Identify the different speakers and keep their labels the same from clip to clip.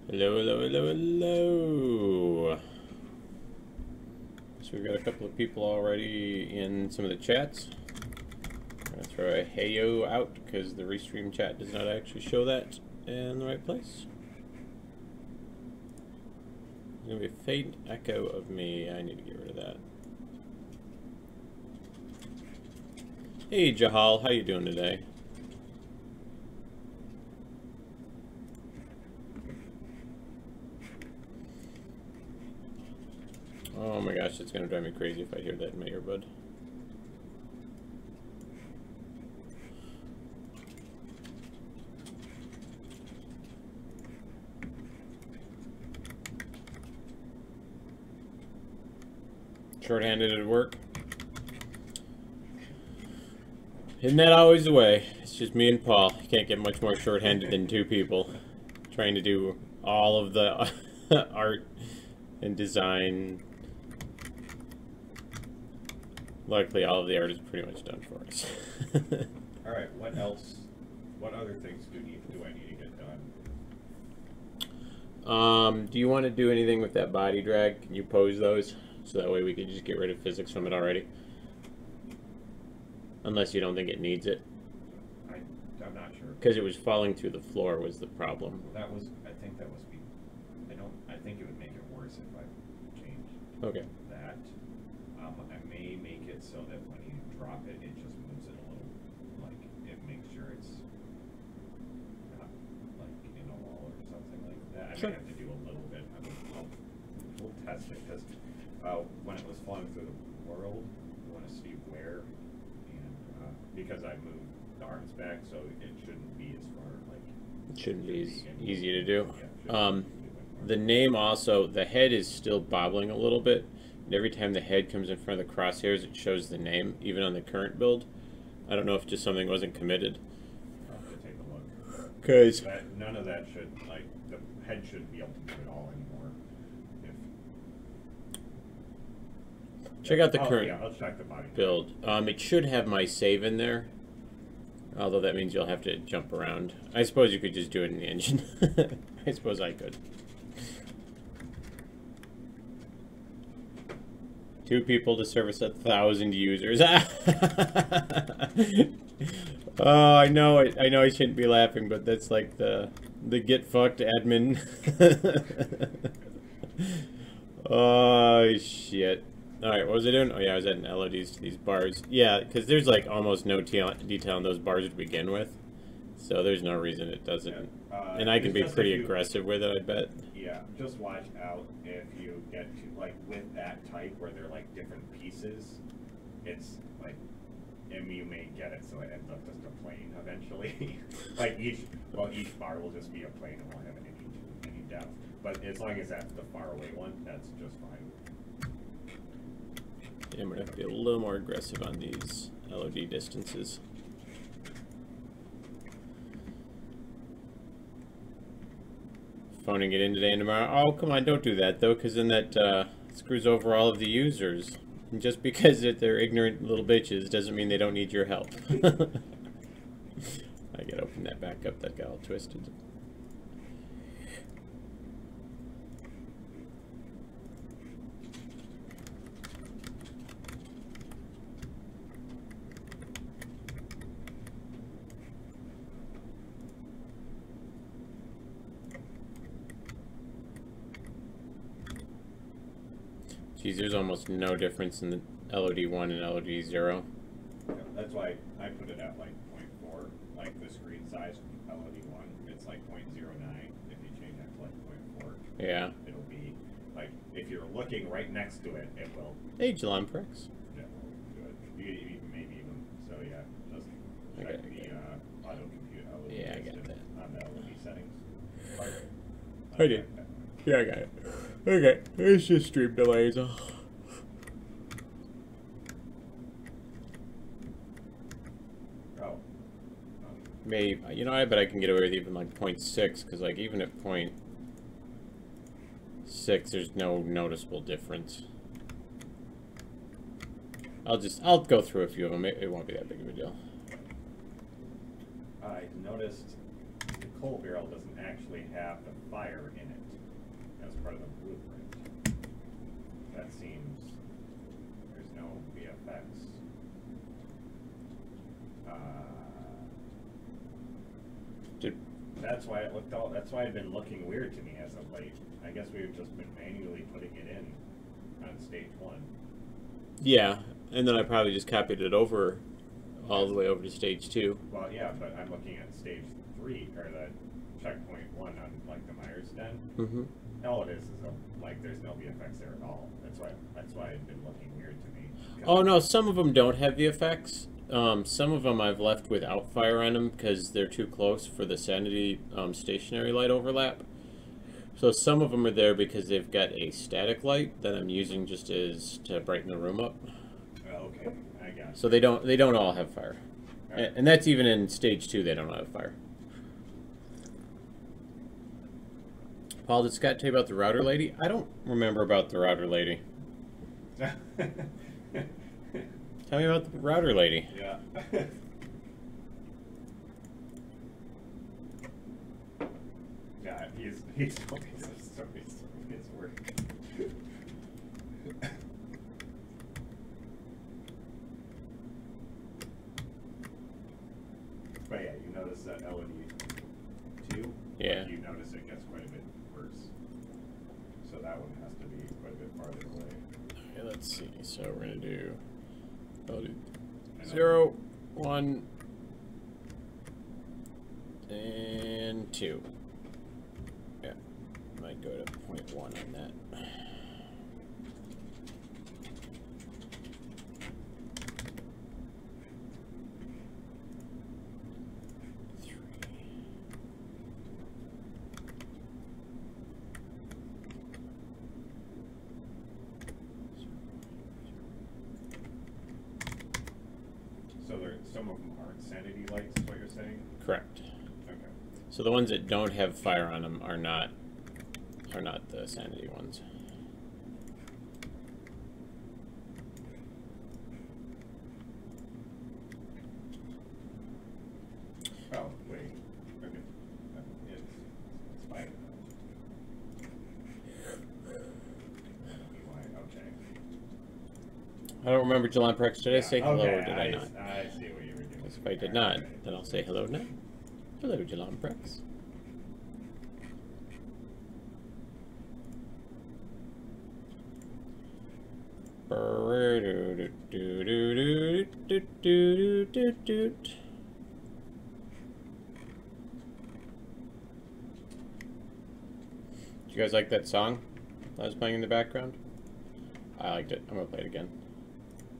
Speaker 1: Hello, hello, hello, hello. So we've got a couple of people already in some of the chats. I'm going to throw a heyo out because the restream chat does not actually show that in the right place. There's going to be a faint echo of me. I need to get rid of that. Hey Jahal, how you doing today? Oh my gosh, it's gonna drive me crazy if I hear that in my earbud. Shorthanded at work. Isn't that always the way? It's just me and Paul. You can't get much more shorthanded than two people trying to do all of the art and design. Luckily, all of the art is pretty much done for us.
Speaker 2: All right. What else? What other things do I need to get done?
Speaker 1: Do you want to do anything with that body drag? Can you pose those? So that way we can just get rid of physics from it already. Unless you don't think it needs it.
Speaker 2: I'm not sure.
Speaker 1: Because it was falling through the floor was the problem.
Speaker 2: That was. I think that was. I think it would make it worse if I changed
Speaker 1: Okay.
Speaker 2: that. I may make it so that when you drop it, it just moves it a little. Like it makes sure it's not like in a wall or something like that.
Speaker 1: Sure.
Speaker 2: I may have to do a little bit. We'll test it because when it was falling through the world, we want to see where. Because I moved the arms back, so it shouldn't be as far, like...
Speaker 1: It shouldn't be as easy to do.
Speaker 2: Yeah,
Speaker 1: The name also, the head is still bobbling a little bit. And every time the head comes in front of the crosshairs, it shows the name, even on the current build. I don't know if just something wasn't committed.
Speaker 2: I'll have to take a look.
Speaker 1: Because...
Speaker 2: None of that should, like, the head shouldn't be able to do it all anymore.
Speaker 1: Check out the current
Speaker 2: I'll check the body
Speaker 1: build. It should have my save in there. Although that means you'll have to jump around. I suppose you could just do it in the engine. I suppose I could. 2 people to service 1,000 users. Oh, I know I shouldn't be laughing, but that's like the get fucked admin. Oh shit. Alright, what was I doing? Oh yeah, I was adding LEDs to these bars. Yeah, because there's like almost no detail in those bars to begin with. So there's no reason it doesn't. Yeah. And I can be pretty aggressive with it, I bet.
Speaker 2: Yeah, just watch out if you get to, like, with that type where they're like different pieces, it's like, and you may get it so it ends up just a plane eventually. Like each bar will just be a plane and won't have any depth. But as long as that's the far away one, that's just fine.
Speaker 1: Yeah, I'm going to have to be a little more aggressive on these LOD distances. Phoning it in today and tomorrow. Oh, come on, don't do that, though, because then that screws over all of the users. And just because they're ignorant little bitches doesn't mean they don't need your help. I gotta open that back up. That got all twisted. Geez, there's almost no difference in the LOD1 and LOD0.
Speaker 2: Yeah, that's why I put it at like 0.4, like the screen size from LOD1. It's like 0.09. If you change that to like 0.4,
Speaker 1: yeah,
Speaker 2: it'll be like if you're looking right next to it, it will.
Speaker 1: Hey, Jalamprex.
Speaker 2: Yeah, good. Maybe even so. Yeah, just check the auto compute LOD.
Speaker 1: Yeah, I got that
Speaker 2: on the LOD settings.
Speaker 1: I did. Yeah, I got it. Okay, it's just stream delays. Oh. Maybe, you know, I bet I can get away with even like 0.6, because like even at 0.6, there's no noticeable difference. I'll go through a few of them. It won't be that big of a deal.
Speaker 2: I noticed the coal barrel doesn't actually have the fire in it as part of the blueprint. That seems, there's no VFX. That's why it looked all. That's why it'd been looking weird to me as of late. I guess we've just been manually putting it in on stage 1.
Speaker 1: Yeah, and then I probably just copied it over, all the way over to stage 2.
Speaker 2: Well, yeah, but I'm looking at stage 3 or the checkpoint 1 on like the Myers Den.
Speaker 1: Mm-hmm.
Speaker 2: All it is like there's no VFX there at all. That's why it'd been looking weird to me.
Speaker 1: Oh no, some of them don't have VFX. Some of them I've left without fire on them because they're too close for the sanity stationary light overlap. So some of them are there because they've got a static light that I'm using just as to brighten the room up.
Speaker 2: Okay, I got it.
Speaker 1: So they don't all have fire,
Speaker 2: Right.
Speaker 1: and that's even in stage 2. They don't have fire. Paul, did Scott tell you about the router lady? I don't remember about the router lady. Tell me about the router lady.
Speaker 2: Yeah. Yeah, he's told me some stories of his work. But yeah, you notice that LED 2?
Speaker 1: Yeah.
Speaker 2: You notice it gets quite a bit worse. So that one has to be quite a bit farther away.
Speaker 1: Okay, let's see. So we're gonna do. I'll do 0, 1, and 2. Yeah, might go to 0.1 on that.
Speaker 2: Some of them aren't sanity lights, is what you're saying?
Speaker 1: Correct.
Speaker 2: Okay.
Speaker 1: So the ones that don't have fire on them are not the sanity ones.
Speaker 2: Oh, wait. Okay. It's fine. Okay.
Speaker 1: I don't remember Jelon Prex. Did I say hello
Speaker 2: okay,
Speaker 1: or did I not?
Speaker 2: I see what you were doing.
Speaker 1: Because if I did not, then I'll say hello now. Hello, Jelon Prex. Did you guys like that song that was playing in the background? I liked it. I'm gonna play it again,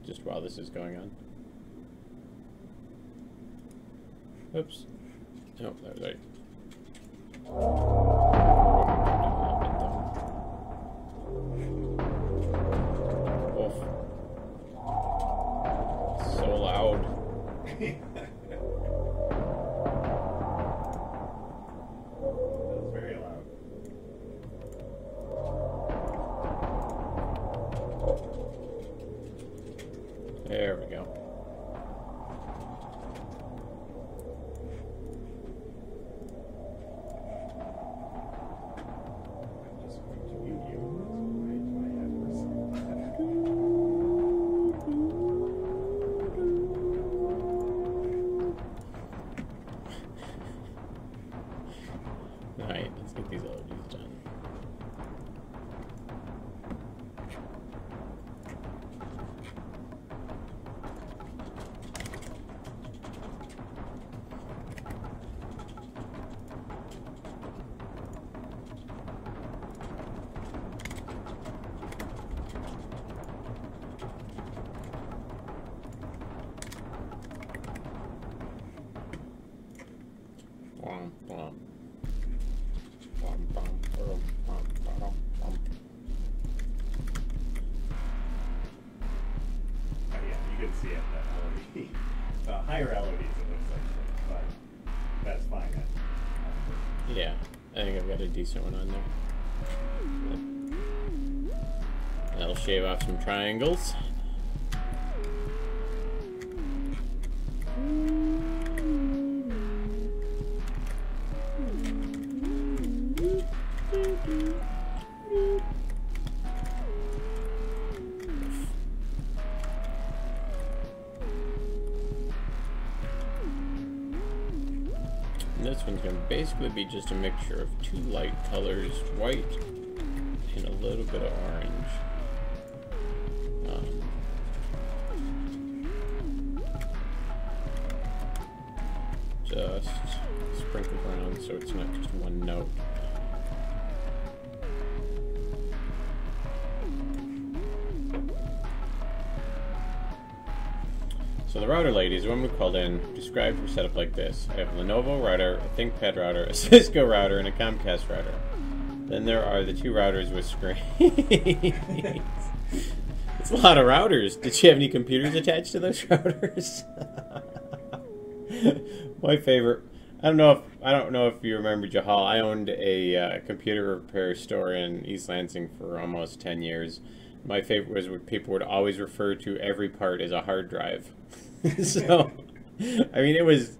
Speaker 1: just while this is going on. Oops. No, that was right. Oof. So loud.
Speaker 2: That was very loud.
Speaker 1: There we go.
Speaker 2: I'm just going to mute you. My head was.
Speaker 1: Alright, let's get these LEDs done. Bum, bum. Bum, bum, bum, bum, bum, bum.
Speaker 2: Yeah, you can see it, that LED. The higher LEDs, it looks like shit, but that's fine.
Speaker 1: Yeah, I think I've got a decent one on there. That'll shave off some triangles. And this one's going to basically be just a mixture of two light colors, white and a little bit of orange. Just sprinkled around so it's not just one note. So the router ladies, when we called in, described her setup like this. I have a Lenovo router, a ThinkPad router, a Cisco router, and a Comcast router. Then there are the two routers with screens. It's a lot of routers. Did she have any computers attached to those routers? My favorite. I don't know if you remember Jahal. I owned a computer repair store in East Lansing for almost 10 years. My favorite was when people would always refer to every part as a hard drive. So, I mean, it was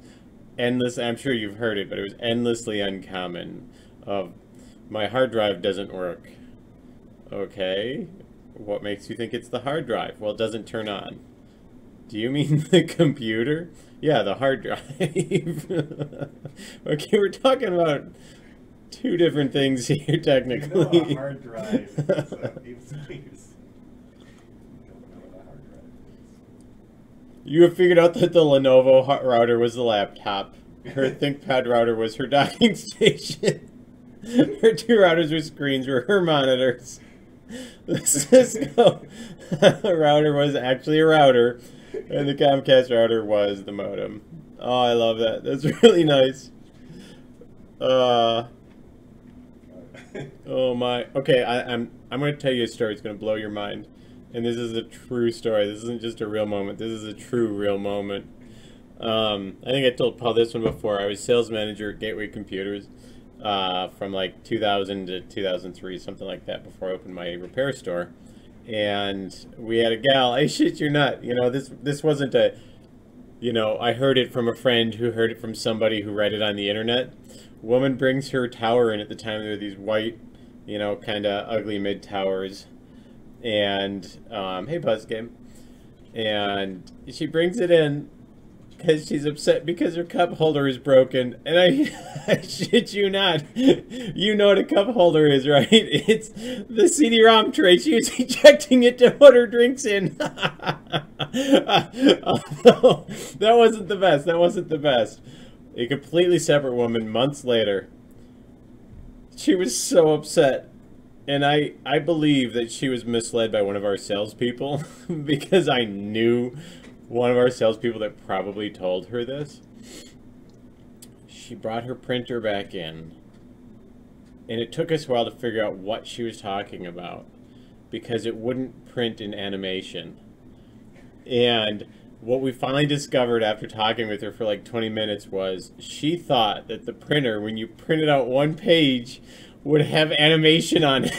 Speaker 1: endless. I'm sure you've heard it, but it was endlessly uncommon. My hard drive doesn't work. Okay, what makes you think it's the hard drive? Well, it doesn't turn on. Do you mean the computer? Yeah, the hard drive. Okay, we're talking about two different things here, technically.
Speaker 2: You know a hard drive.
Speaker 1: You have figured out that the Lenovo router was the laptop. Her ThinkPad router was her docking station. Her two routers with screens were her monitors. The Cisco router was actually a router, and the Comcast router was the modem. Oh, I love that. That's really nice. Oh my. Okay, I'm going to tell you a story. It's going to blow your mind. And this is a true story. This isn't just a real moment. This is a true, real moment. I think I told Paul this one before. I was sales manager at Gateway Computers from like 2000 to 2003, something like that, before I opened my repair store. And we had a gal. I shit you not. You know, this wasn't a. You know, I heard it from a friend who heard it from somebody who read it on the internet. Woman brings her tower in at the time. There were these white, you know, kind of ugly mid towers. And hey Buzzgame, and she brings it in because she's upset because her cup holder is broken. And I shit you not, you know what a cup holder is, right? It's the CD-ROM tray. She was ejecting it to put her drinks in. Oh, that wasn't the best. That wasn't the best. A completely separate woman months later. She was so upset. And I believe that she was misled by one of our salespeople because I knew one of our salespeople that probably told her this. She brought her printer back in, and it took us a while to figure out what she was talking about because it wouldn't print in animation. And what we finally discovered after talking with her for like 20 minutes was she thought that the printer, when you printed out one page, would have animation on it.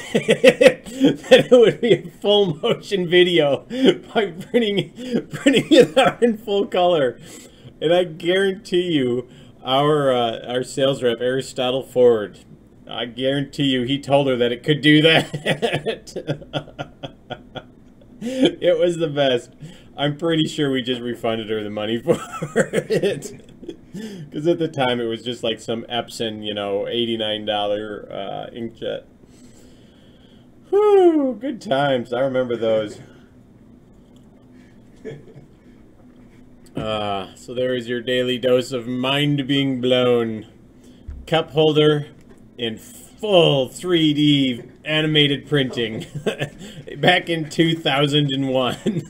Speaker 1: That it would be a full motion video by printing it out in full color. And I guarantee you, our sales rep, Aristotle Ford, I guarantee you he told her that it could do that. It was the best. I'm pretty sure we just refunded her the money for it. Because at the time it was just like some Epson, you know, $89 inkjet. Whew, good times. I remember those. So there is your daily dose of mind being blown. Cup holder in full 3D animated printing. Back in 2001.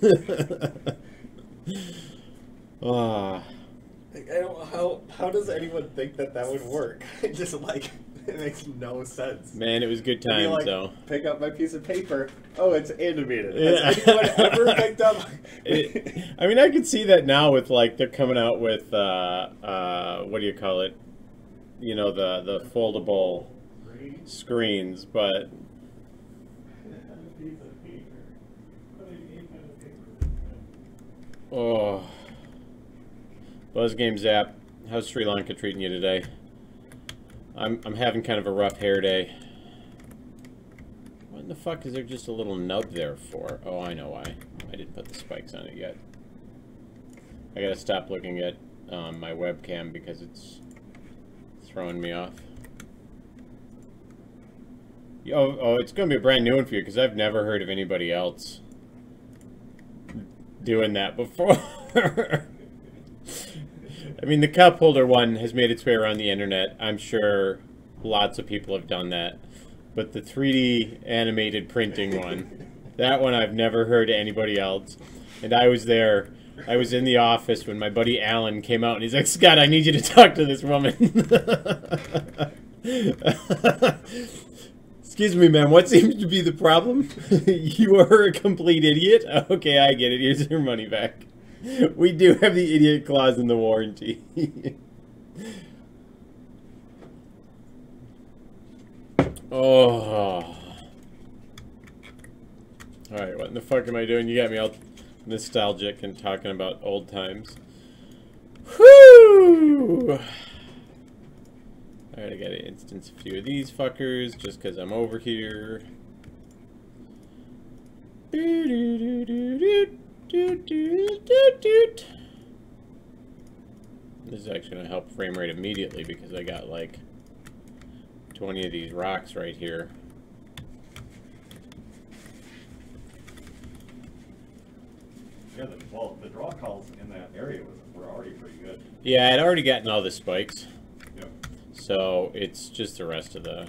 Speaker 3: I don't, how does anyone think that would work? Just like, it makes no sense.
Speaker 1: Man, it was good times,
Speaker 3: like,
Speaker 1: though.
Speaker 3: Pick up my piece of paper. Oh, it's animated.
Speaker 1: Yeah.
Speaker 3: Has anyone ever picked up?
Speaker 1: I mean, I could see that now with, like, they're coming out with, what do you call it? You know, the foldable screens, but... Oh... Buzzgame Zap, how's Sri Lanka treating you today? I'm having kind of a rough hair day. the fuck is there just a little nub there for? Oh, I know why. I didn't put the spikes on it yet. I gotta stop looking at my webcam because it's throwing me off. Oh, it's gonna be a brand new one for you because I've never heard of anybody else doing that before. I mean, the cup holder one has made its way around the internet. I'm sure lots of people have done that. But the 3D animated printing one, that one I've never heard of anybody else. And I was there. I was in the office when my buddy Alan came out and he's like, Scott, I need you to talk to this woman. Excuse me, ma'am, what seems to be the problem? You are a complete idiot? Okay, I get it. Here's your money back. We do have the idiot clause in the warranty. Oh. Alright, what in the fuck am I doing? You got me all nostalgic and talking about old times. Whoo! Alright, I gotta instance a few of these fuckers just because I'm over here. This is actually going to help frame rate immediately because I got like 20 of these rocks right here.
Speaker 2: Yeah, the draw calls in that area were already pretty good.
Speaker 1: Yeah, I'd already gotten all the spikes.
Speaker 2: Yep.
Speaker 1: So it's just the rest of the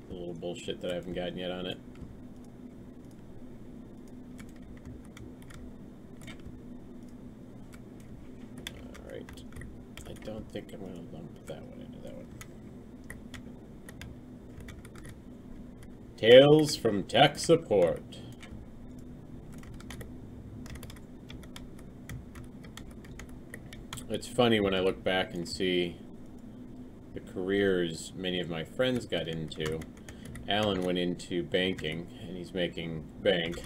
Speaker 1: little bullshit that I haven't gotten yet on it. Alright. I don't think I'm going to lump that one into that one. Tales from Tech Support. It's funny when I look back and see the careers many of my friends got into. Alan went into banking, and he's making bank.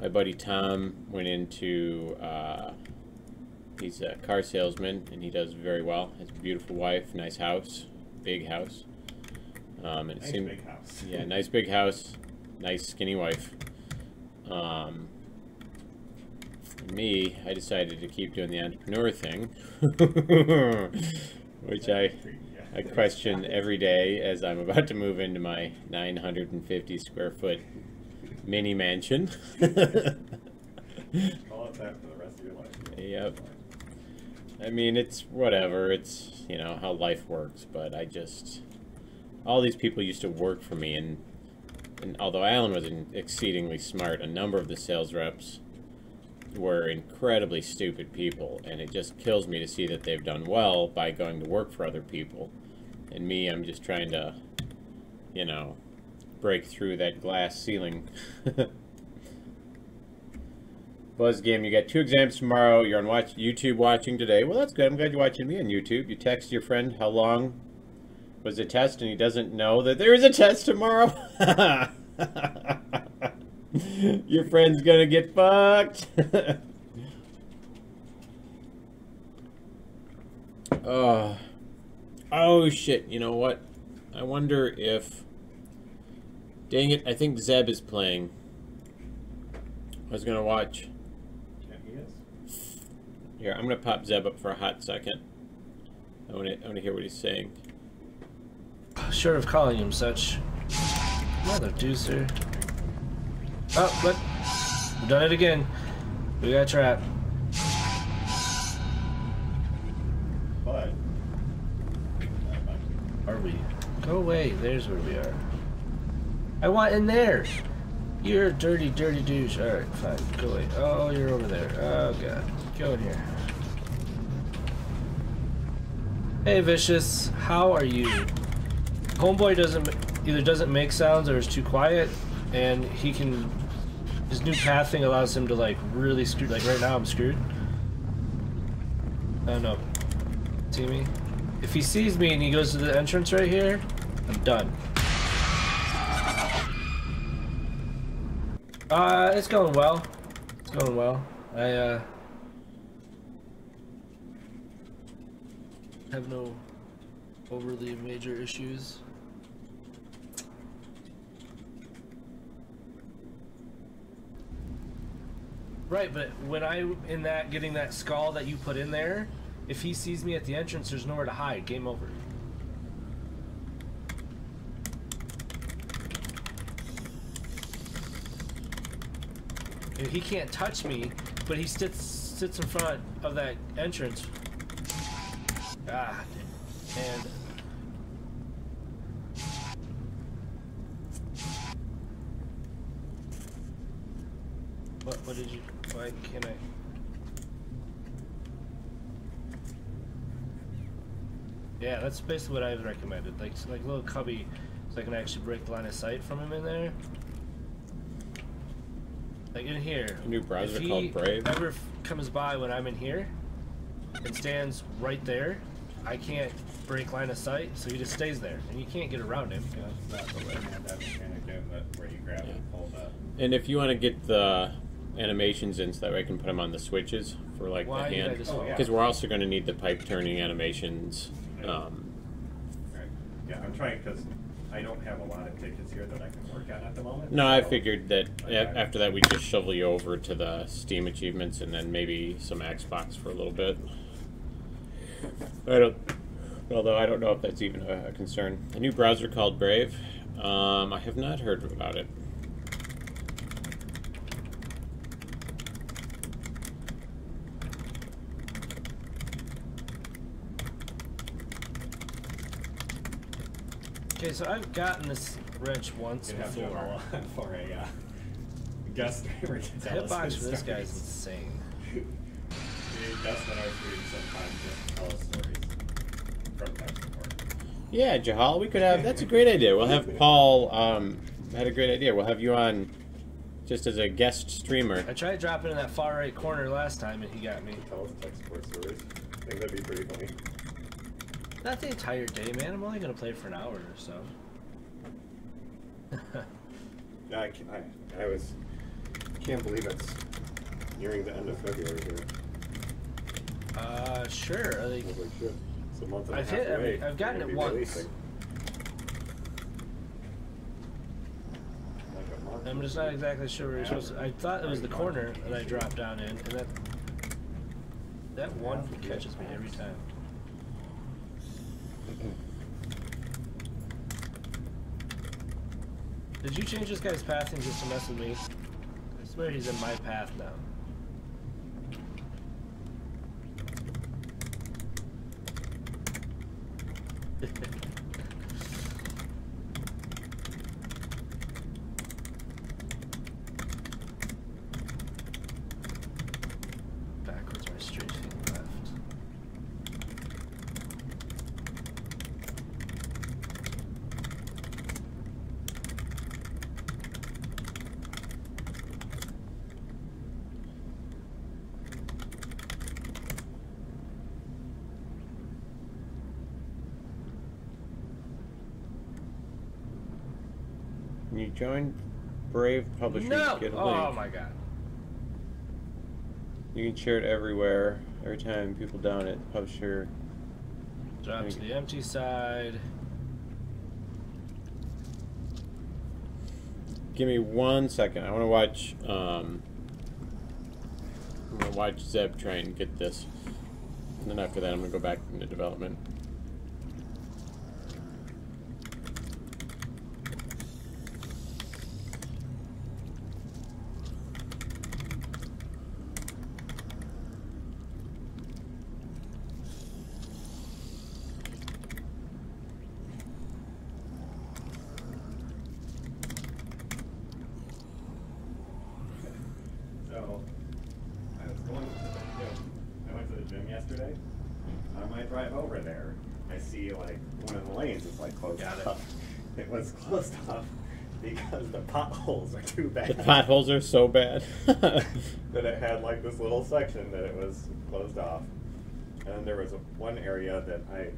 Speaker 1: My buddy Tom went into, he's a car salesman, and he does very well. Has a beautiful wife, nice house, big house. And it
Speaker 2: Nice
Speaker 1: seemed,
Speaker 2: big house.
Speaker 1: Yeah, nice big house, nice skinny wife. Me, I decided to keep doing the entrepreneur thing, which I question every day as I'm about to move into my 950 square foot mini mansion.
Speaker 2: Call it that for the rest of your life.
Speaker 1: Yep. I mean, it's whatever. It's, you know, how life works, but I just... All these people used to work for me, and although Alan was exceedingly smart, a number of the sales reps were incredibly stupid people, and it just kills me to see that they've done well by going to work for other people. And me, I'm just trying to, you know, break through that glass ceiling. Buzz Game, you got 2 exams tomorrow. You're on YouTube watching today. Well, that's good. I'm glad you're watching me on YouTube. You text your friend how long was the test, and he doesn't know that there is a test tomorrow. Your friend's gonna get fucked. Oh shit, you know what? I wonder if... Dang it, I think Zeb is playing. I was gonna watch.
Speaker 2: Yeah, he is.
Speaker 1: Here, I'm gonna pop Zeb up for a hot second. I wanna hear what he's saying.
Speaker 4: Short of calling him such. Mother deucer. Oh, look. We've done it again. We got trapped.
Speaker 2: But
Speaker 4: Are we? Go away. There's where we are. I want in there. You're a dirty, dirty douche. Alright, fine. Go away. Oh, you're over there. Oh, God. Go in here. Hey, Vicious. How are you? Homeboy either doesn't make sounds or is too quiet, and he can... His new pathing allows him to, like, really screw... Like, right now I'm screwed. Oh, no. See me? If he sees me and he goes to the entrance right here, I'm done. It's going well. It's going well. I, have no overly major issues. Right, but when I'm in that, getting that skull that you put in there, if he sees me at the entrance, there's nowhere to hide. Game over. And he can't touch me, but he sits in front of that entrance. Ah, and what did you? Why can't I? Yeah, that's basically what I've recommended. Like a little cubby, so I can actually break the line of sight from him in there. Like in here.
Speaker 1: A new browser
Speaker 4: if he
Speaker 1: called Brave.
Speaker 4: ever comes by when I'm in here and stands right there, I can't break line of sight, so he just stays there, and you can't get around him.
Speaker 2: Yeah, that's the way I had that mechanic in, that where you grab and pull that.
Speaker 1: And if you want to get the animations in, so that way I can put them on the switches for like
Speaker 4: Why
Speaker 1: the
Speaker 4: did I
Speaker 1: hand,
Speaker 4: just?
Speaker 2: Oh, yeah.
Speaker 1: because we're also going to need the pipe turning animations.
Speaker 2: Right. Yeah, I'm trying because I don't have a lot of tickets here that I can work on at the moment.
Speaker 1: No, I
Speaker 2: so-
Speaker 1: figured that
Speaker 2: Okay.
Speaker 1: after that we just shovel you over to the Steam achievements and then maybe some Xbox for a little bit. Although I don't know if that's even a concern. A new browser called Brave. I have not heard about it.
Speaker 4: Okay, so I've gotten this wrench once
Speaker 2: You have to
Speaker 4: before.
Speaker 2: go on for a guest streamer to
Speaker 4: The
Speaker 2: tell us
Speaker 4: hitbox
Speaker 2: his
Speaker 4: for this guy is
Speaker 2: stories.
Speaker 4: insane.
Speaker 2: Dustin and our stream sometimes just tell us stories from tech support.
Speaker 1: Yeah, Jahal, we could have. That's a great idea. We'll have Paul. Had a great idea. We'll have you on just as a guest streamer.
Speaker 4: I tried dropping in that far right corner last time, and he got me.
Speaker 3: Tell us tech support stories. I think that'd be pretty funny.
Speaker 4: Not the entire day, man. I'm only gonna play for an hour or so.
Speaker 3: Yeah, I can't believe it's nearing the end of February here.
Speaker 4: Sure. Like,
Speaker 3: Holy shit. It's a month and
Speaker 4: I've
Speaker 3: a half
Speaker 4: hit every-
Speaker 3: away.
Speaker 4: I've gotten
Speaker 3: We're
Speaker 4: it
Speaker 3: gonna be
Speaker 4: once.
Speaker 3: releasing. Like a month.
Speaker 4: I'm just not exactly sure where you're supposed to. I thought it was the corner that I dropped down in, and that one catches me every time. Did you change this guy's pathing just to mess with me? I swear he's in my path now. Backwards, my straight feet left.
Speaker 1: Can you join Brave Publishers?
Speaker 4: No!
Speaker 1: Get a
Speaker 4: Oh
Speaker 1: link.
Speaker 4: my god.
Speaker 1: You can share it everywhere. Every time people down it, publisher.
Speaker 4: Drop to the empty side.
Speaker 1: Give me 1 second. I want to watch. I'm gonna watch Zeb try and get this, and then after that, I'm gonna go back into development.
Speaker 2: So, I was going to the gym. I went to the gym yesterday. On my drive over there, I see like one of the lanes is like closed
Speaker 4: Got it.
Speaker 2: off. It was closed off because the potholes are too bad.
Speaker 1: The potholes are so bad.
Speaker 2: That it had like this little section that it was closed off. And there was one area that I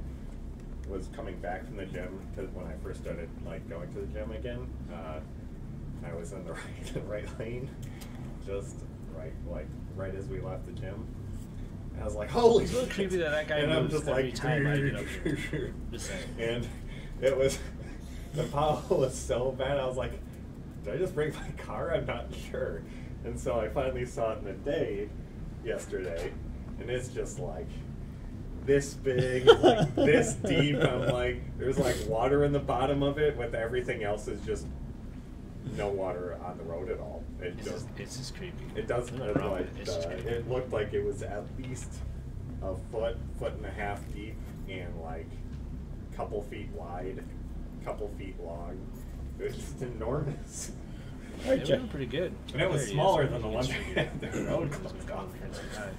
Speaker 2: was coming back from the gym, because when I first started like going to the gym again, I was in the right lane, just right as we left the gym. And I was like, holy
Speaker 4: It's a little
Speaker 2: shit.
Speaker 4: creepy that guy
Speaker 2: And I'm
Speaker 4: moves
Speaker 2: just
Speaker 4: every
Speaker 2: like,
Speaker 4: time I get up here. Just saying.
Speaker 2: and it was, the pothole was so bad, I was like, did I just break my car? I'm not sure.
Speaker 3: And so I finally saw it in the day yesterday, and it's just like this big, like this deep. I'm like, there's like water in the bottom of it, with everything else is just no water on the road at all.
Speaker 4: It's just creepy.
Speaker 3: It doesn't
Speaker 4: Nothing
Speaker 3: look
Speaker 4: wrong
Speaker 3: like
Speaker 4: with it. It's just creepy.
Speaker 3: it looked like it was at least a foot and a half deep, and like a couple feet wide, couple feet long. It was just enormous.
Speaker 4: They were doing pretty good.
Speaker 3: And it was
Speaker 4: There he
Speaker 3: smaller
Speaker 4: is.
Speaker 3: than the
Speaker 4: He
Speaker 3: one
Speaker 4: gets
Speaker 3: we had
Speaker 4: figured.
Speaker 3: the road
Speaker 4: He's been
Speaker 3: closed
Speaker 4: gone
Speaker 3: off.
Speaker 4: for some time.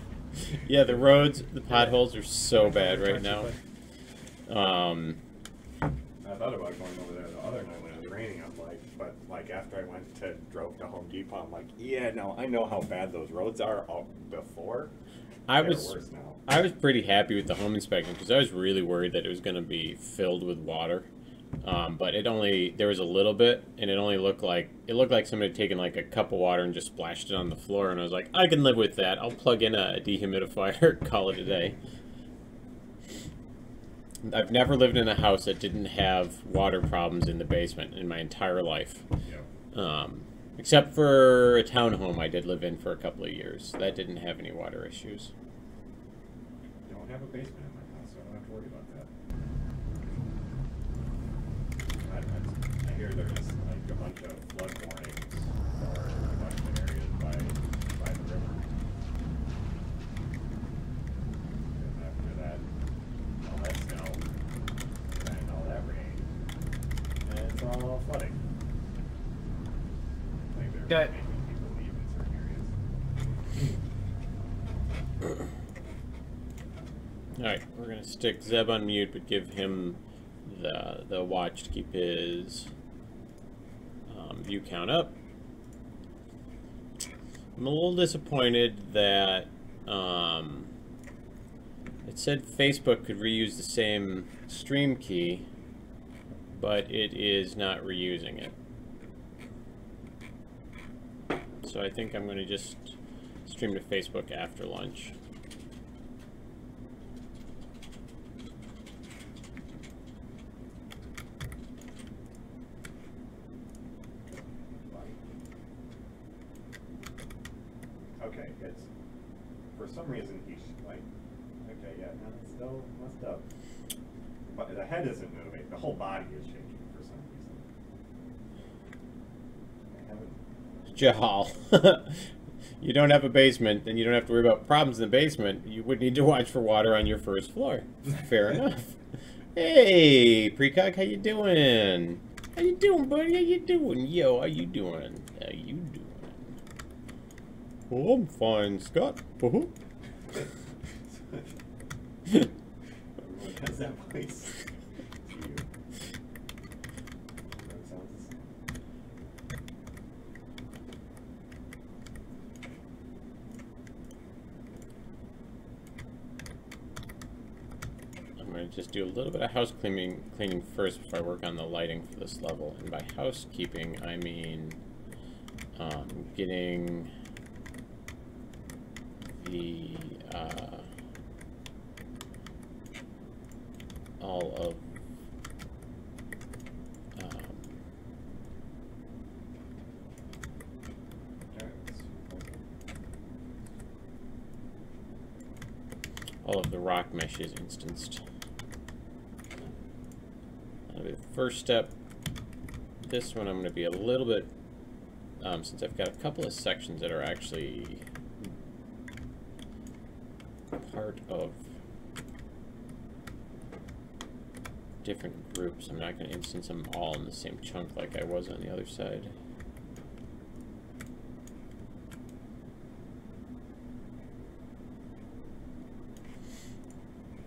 Speaker 1: Yeah, the roads, the potholes are so bad right now.
Speaker 3: I thought about going over there the other night when it was raining. I'm like, but like after I drove to Home Depot, I'm like, yeah, no, I know how bad those roads are before.
Speaker 1: I
Speaker 3: They're
Speaker 1: was
Speaker 3: worse now.
Speaker 1: I was pretty happy with the home inspection because I was really worried that it was going to be filled with water. But there was a little bit, and it looked like somebody had taken like a cup of water and just splashed it on the floor, and I was like, I can live with that. I'll plug in a dehumidifier, call it a day. I've never lived in a house that didn't have water problems in the basement in my entire life.
Speaker 3: Yeah.
Speaker 1: Except for a townhome I did live in for a couple of years. That didn't have any water issues.
Speaker 3: I don't have a basement in my house, so I don't have to worry about that. I hear there's like a bunch of flood warnings for a bunch of areas by the river. And after that, all that snow and all that rain, and it's all flooding. Like they're
Speaker 4: Okay.
Speaker 3: making people leave in certain areas.
Speaker 1: Alright, we're going to stick Zeb on mute, but give him the watch to keep his view count up. I'm a little disappointed that it said Facebook could reuse the same stream key, but it is not reusing it. So I think I'm going to just stream to Facebook after lunch.
Speaker 3: Okay, it's for some reason he's like, okay, yeah, no, it's still messed up. But the head isn't moving. The whole body is shaking for some reason. I haven't.
Speaker 1: Jahal, you don't have a basement, and you don't have to worry about problems in the basement. You would need to watch for water on your first floor. Fair enough. Hey, Precog, how you doing? How you doing, buddy? How you doing? Yo, how you doing? How you doing? Oh, I'm fine, Scott.
Speaker 3: Everyone has that voice. To you. That sounds the same.
Speaker 1: I'm going to just do a little bit of house cleaning first before I work on the lighting for this level. And by housekeeping, I mean getting the all of all of the rock meshes instanced. That'll be the first step. This one I'm going to be a little bit, since I've got a couple of sections that are actually part of different groups, I'm not going to instance them all in the same chunk like I was on the other side.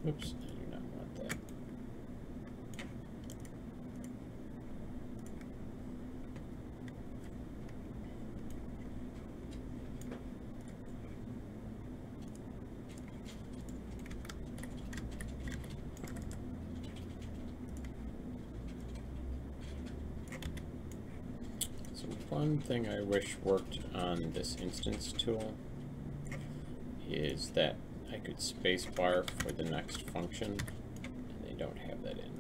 Speaker 1: Oops, I do not want that. So one thing I wish worked on this instance tool is that I could spacebar for the next function, and they don't have that in.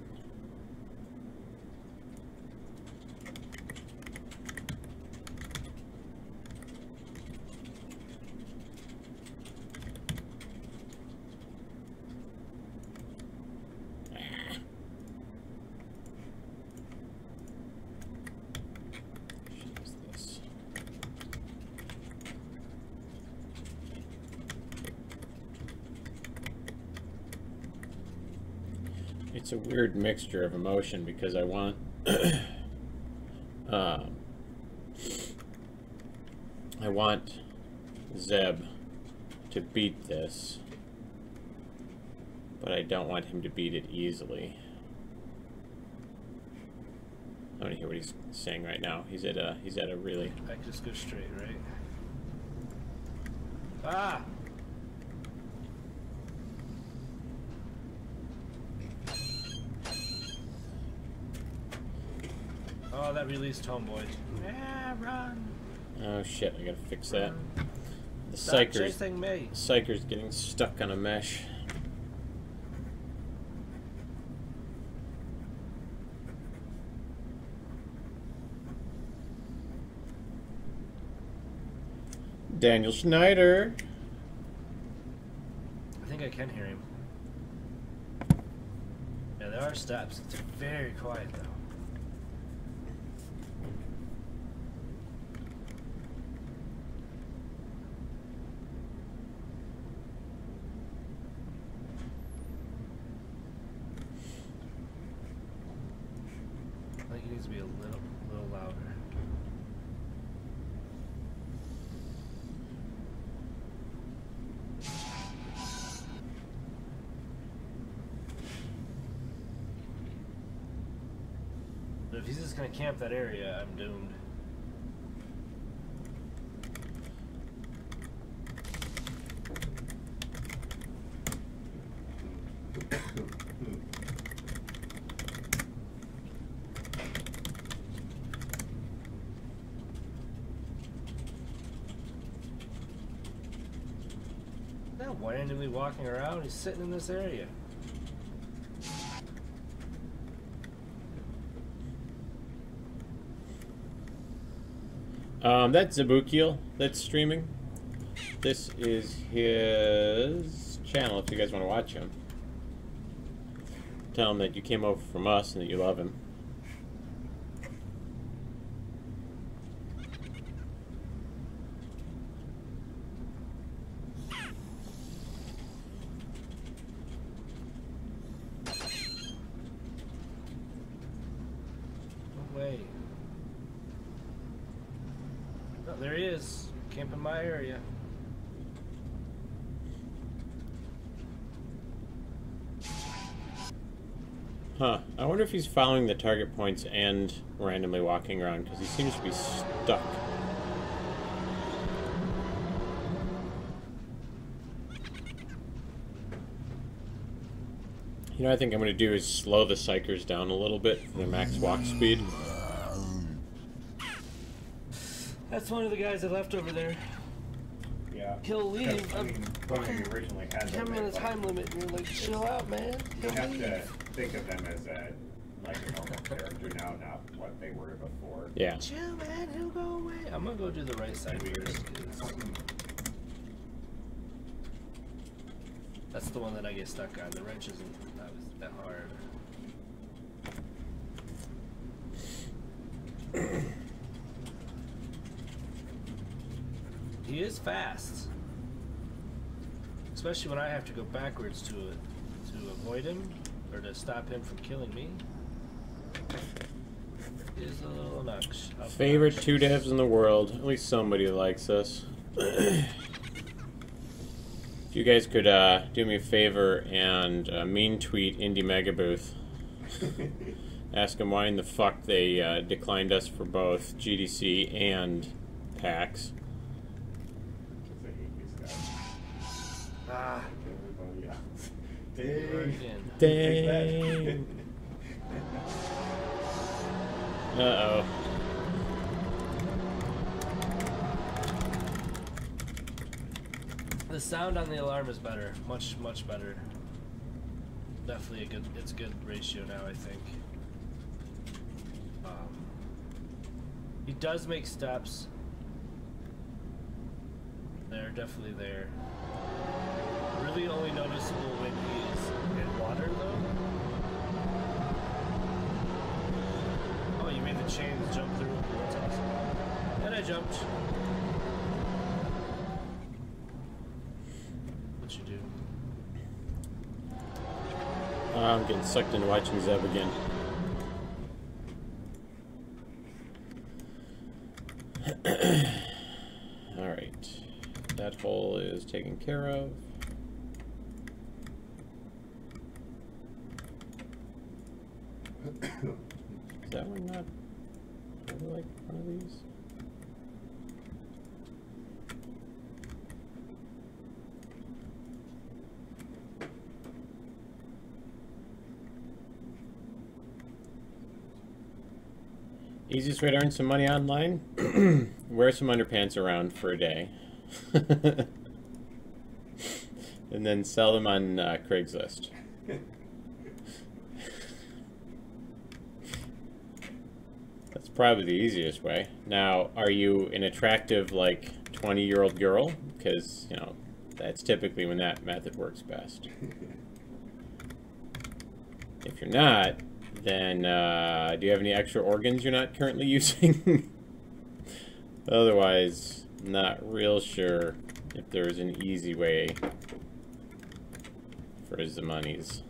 Speaker 1: It's a weird mixture of emotion because I want I want Zeb to beat this, but I don't want him to beat it easily. I want to hear what he's saying right now. He's at a really.
Speaker 4: I can just go straight, right? Ah! Oh, that released Homeboy. Yeah, run!
Speaker 1: Oh shit! I gotta fix that. The
Speaker 4: Stop chasing me.
Speaker 1: Psyker's getting stuck on a mesh. Daniel Schneider.
Speaker 4: I think I can hear him. Yeah, there are steps. It's very quiet though. I think it needs to be a little louder. But if he's just gonna camp that area, I'm doomed. Not randomly walking around, he's sitting in this area.
Speaker 1: That's Zabukiel that's streaming. This is his channel if you guys want to watch him. Tell him that you came over from us and that you love him.
Speaker 4: No way. Oh, there he is, camping my area.
Speaker 1: Huh. I wonder if he's following the target points and randomly walking around, because he seems to be stuck. You know what I think I'm going to do is slow the Psykers down a little bit for the max walk speed.
Speaker 4: That's one of the guys that left over there.
Speaker 2: Yeah.
Speaker 4: He'll leave.
Speaker 2: I mean, when we originally had them,
Speaker 4: Him and his
Speaker 2: like,
Speaker 4: time limit, and you're like, chill out, man.
Speaker 2: you
Speaker 4: He'll
Speaker 2: have
Speaker 4: leave.
Speaker 2: to think of them as a normal character now, not what they were before.
Speaker 1: Yeah.
Speaker 4: Chill, man. He'll go away. I'm gonna go do the right side first. 'Cause that's the one that I get stuck on. The wrench isn't that hard. He is fast, especially when I have to go backwards to avoid him or to stop him from killing me. He is a little obnoxious.
Speaker 1: Favorite two devs in the world. At least somebody likes us. If you guys could do me a favor and mean tweet Indie Mega Booth. Ask them why in the fuck they declined us for both GDC and PAX.
Speaker 2: Because they hate these guys.
Speaker 4: Ah,
Speaker 2: Everybody else.
Speaker 4: again.
Speaker 1: Dang. Uh-oh.
Speaker 4: The sound on the alarm is better, much better. Definitely it's a good ratio now, I think. He does make steps. They're definitely there. Really only noticeable when he's in water, though. Oh, you made the chains jump through. That's awesome. And I jumped. What you do?
Speaker 1: I'm getting sucked into watching Zeb again. Alright. That hole is taken care of. Is that one not over like one of these? Easiest way to earn some money online? Wear some underpants around for a day. And then sell them on Craigslist. That's probably the easiest way. Now, are you an attractive, like, 20-year-old girl? Because, you know, that's typically when that method works best. If you're not, then do you have any extra organs you're not currently using? Otherwise, not real sure if there's an easy way for the monies.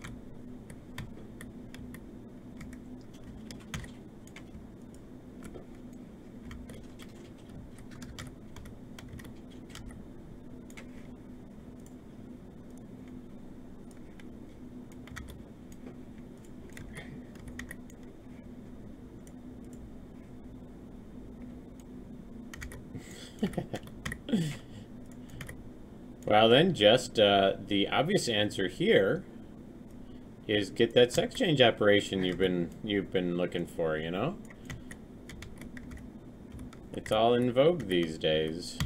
Speaker 1: Well then, just the obvious answer here is get that sex change operation you've been looking for, you know? It's all in vogue these days.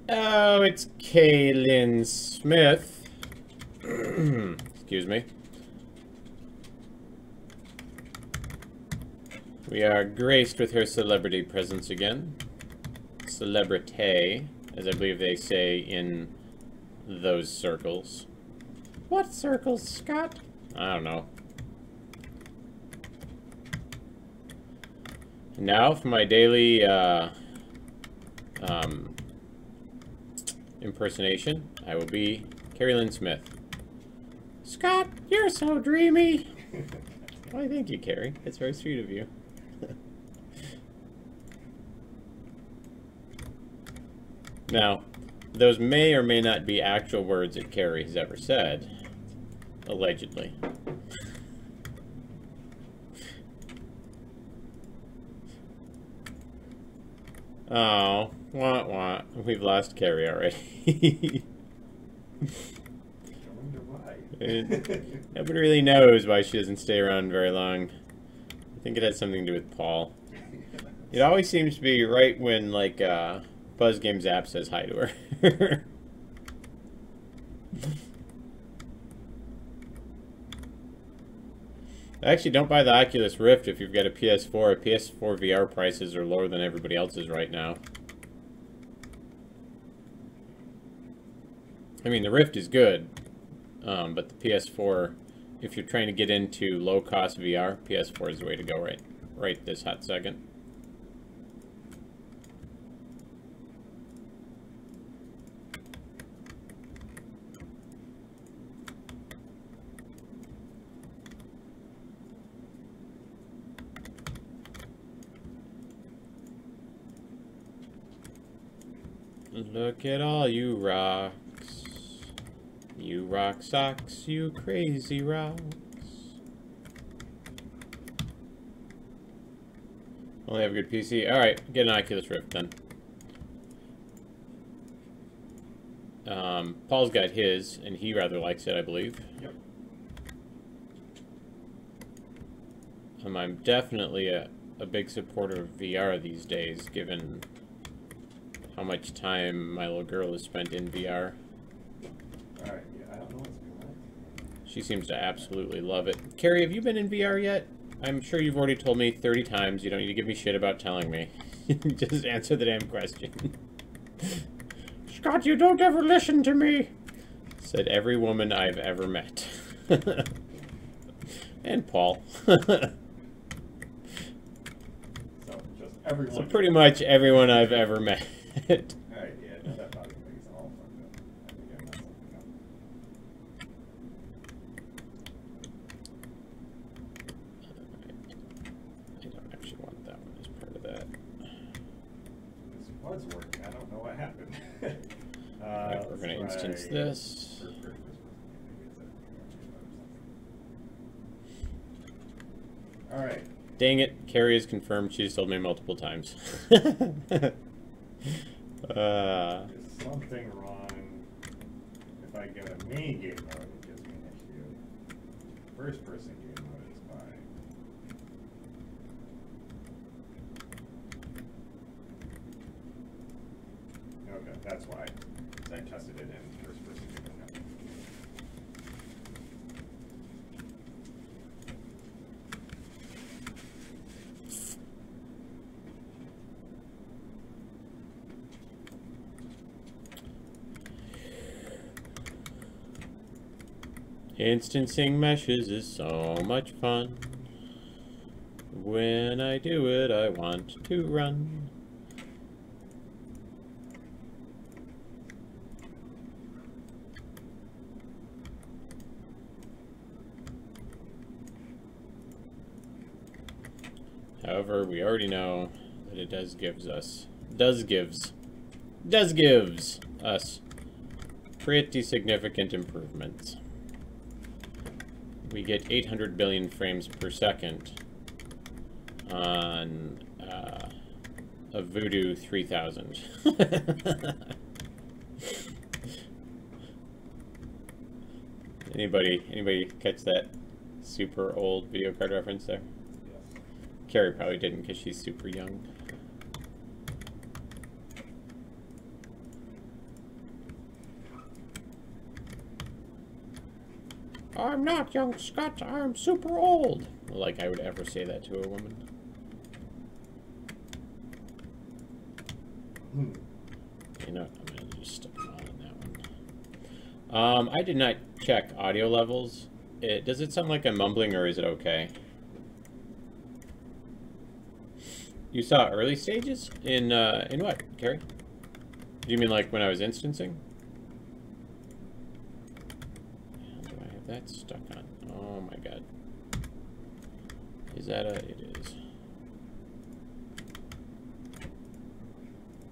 Speaker 1: Oh, it's Kaylin Smith. Excuse me. We are graced with her celebrity presence again. Celebrity, as I believe they say in those circles. What circles, Scott? I don't know. Now for my daily impersonation, I will be Carrie Lynn Smith. Scott, you're so dreamy. Why, thank you, Carrie. It's very sweet of you. Now, those may or may not be actual words that Carrie has ever said. Allegedly. Oh, wah wah. We've lost Carrie already.
Speaker 3: I wonder why.
Speaker 1: Nobody really knows why she doesn't stay around very long. I think it has something to do with Paul. It always seems to be right when, like, Buzz Games app says hi to her. Actually, don't buy the Oculus Rift if you've got a PS4. PS4 VR prices are lower than everybody else's right now. I mean, the Rift is good, but the PS4, if you're trying to get into low-cost VR, PS4 is the way to go right this hot second. Look at all you rocks. You rock socks, you crazy rocks. Only have a good PC. Alright, get an Oculus Rift then. Paul's got his, and he rather likes it, I believe.
Speaker 3: Yep.
Speaker 1: I'm definitely a big supporter of VR these days, given how much time my little girl has spent in VR.
Speaker 3: Alright, yeah, I don't know what's going on.
Speaker 1: She seems to absolutely love it. Carrie, have you been in VR yet? I'm sure you've already told me 30 times. You don't need to give me shit about telling me. Just answer the damn question. Scott, you don't ever listen to me, said every woman I've ever met. And Paul.
Speaker 3: Everyone.
Speaker 1: So pretty much everyone I've ever met.
Speaker 2: Alright, yeah, no, that body thing's all fucked up. I think I messed something up.
Speaker 1: I don't actually want that one as part of that.
Speaker 2: This was working. I don't know what happened.
Speaker 1: Alright, we're gonna
Speaker 2: let's
Speaker 1: instance
Speaker 2: try
Speaker 1: this.
Speaker 2: first person. Alright.
Speaker 1: Dang it, Carrie is confirmed. She's told me multiple times.
Speaker 2: There's something wrong. If I get a main game mode, it gives me an issue. First person game mode is fine. Okay, that's why. 'Cause I tested it in first person game mode.
Speaker 1: Instancing meshes is so much fun. When I do it, I want to run. However, we already know that it gives us pretty significant improvements. We get 800 billion frames per second on a Voodoo 3000. Anybody catch that super old video card reference there?
Speaker 2: Yes.
Speaker 1: Carrie probably didn't because she's super young. I'm not young Scott, I'm super old. Like I would ever say that to a woman. You know, I'm gonna just stick them all in that one. I did not check audio levels. Does it sound like I'm mumbling or is it okay? You saw early stages? In what, Carrie? Do you mean like when I was instancing? Do I have that stuck on? Oh my god. Is that it is.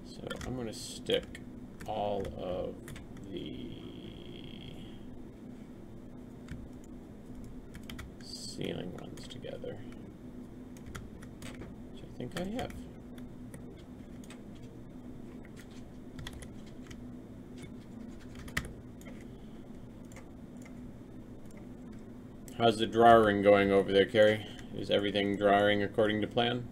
Speaker 1: So I'm going to stick all of the ceiling ones together, which I think I have. How's the drawing going over there, Carrie? Is everything drawing according to plan?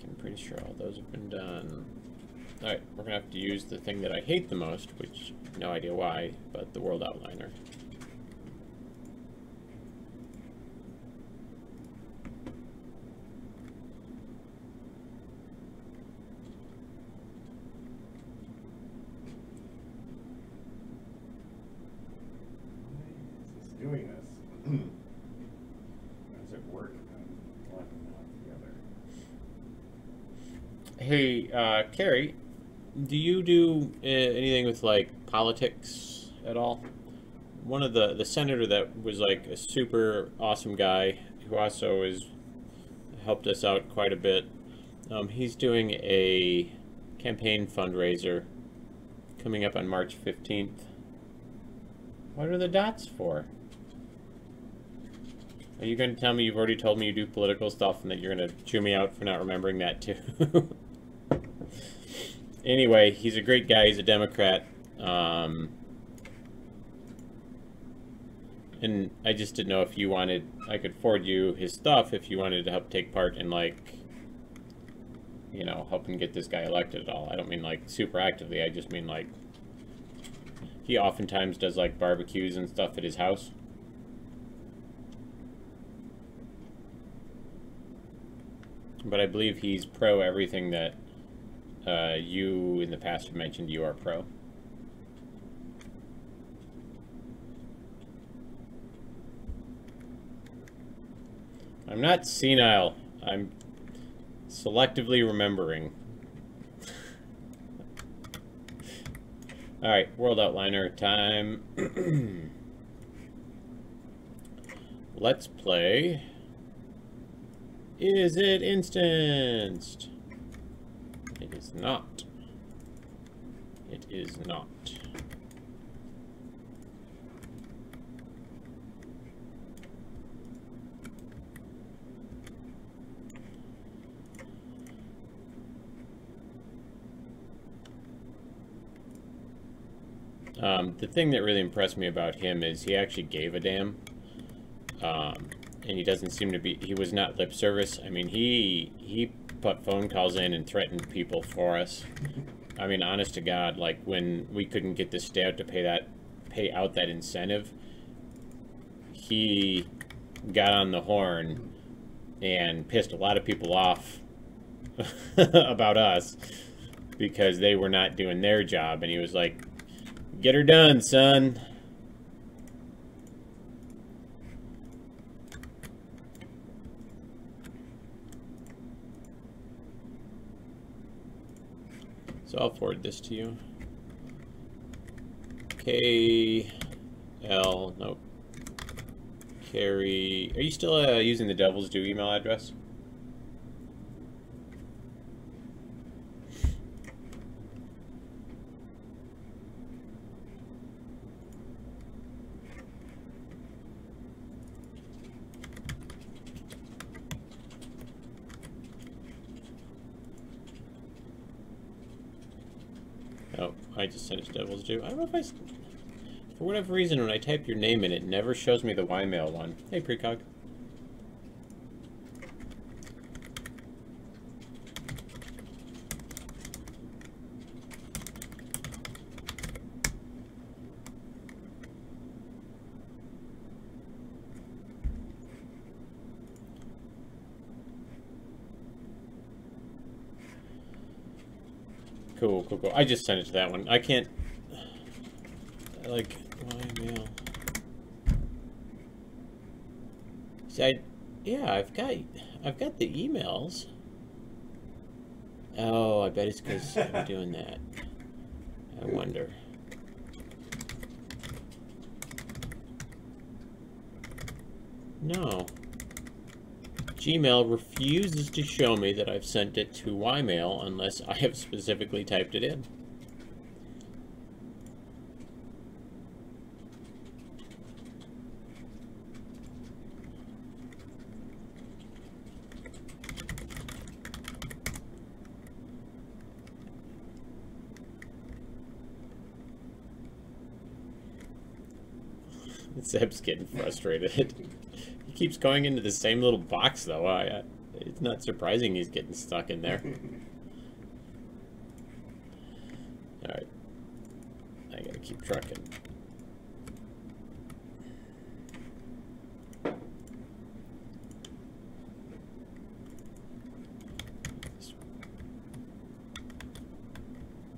Speaker 1: I'm pretty sure all those have been done. Alright, we're gonna have to use the thing that I hate the most, which, no idea why, but the world outliner.
Speaker 2: Doing this. How does it work? One not the other.
Speaker 1: Hey, Carrie, do you do anything with, like, politics at all? One of the senator that was, like, a super awesome guy, who also has helped us out quite a bit, he's doing a campaign fundraiser coming up on March 15th. What are the dots for? Are you going to tell me you've already told me you do political stuff and that you're going to chew me out for not remembering that too? Anyway, he's a great guy. He's a Democrat. And I just didn't know if you wanted, I could forward you his stuff if you wanted to help take part in, like, you know, helping get this guy elected at all. I don't mean, like, super actively. I just mean, like, he oftentimes does, like, barbecues and stuff at his house. But I believe he's pro everything that you in the past have mentioned you are pro. I'm not senile. I'm selectively remembering. Alright, World Outliner time. Let's play. Is it instanced? It is not. It is not. The thing that really impressed me about him is he actually gave a damn. And he doesn't seem to be, he was not lip service. I mean, he put phone calls in and threatened people for us. I mean, honest to God, like when we couldn't get the state to pay out that incentive, he got on the horn and pissed a lot of people off about us because they were not doing their job. And he was like, "Get her done, son." So I'll forward this to you. Nope. Carrie, are you still using the Devil's Due email address? Oh, I just sent it to Devil's Due. I don't know if for whatever reason, when I type your name in, it never shows me the Ymail one. Hey, Precog. Cool, cool, cool. I just sent it to that one. I can't, like, Ymail. See, yeah, I've got the emails. Oh, I bet it's because I'm doing that. I wonder. No. Gmail refuses to show me that I've sent it to Ymail unless I have specifically typed it in. Zeb's getting frustrated. He keeps going into the same little box, though. It's not surprising he's getting stuck in there. Alright. I gotta keep trucking.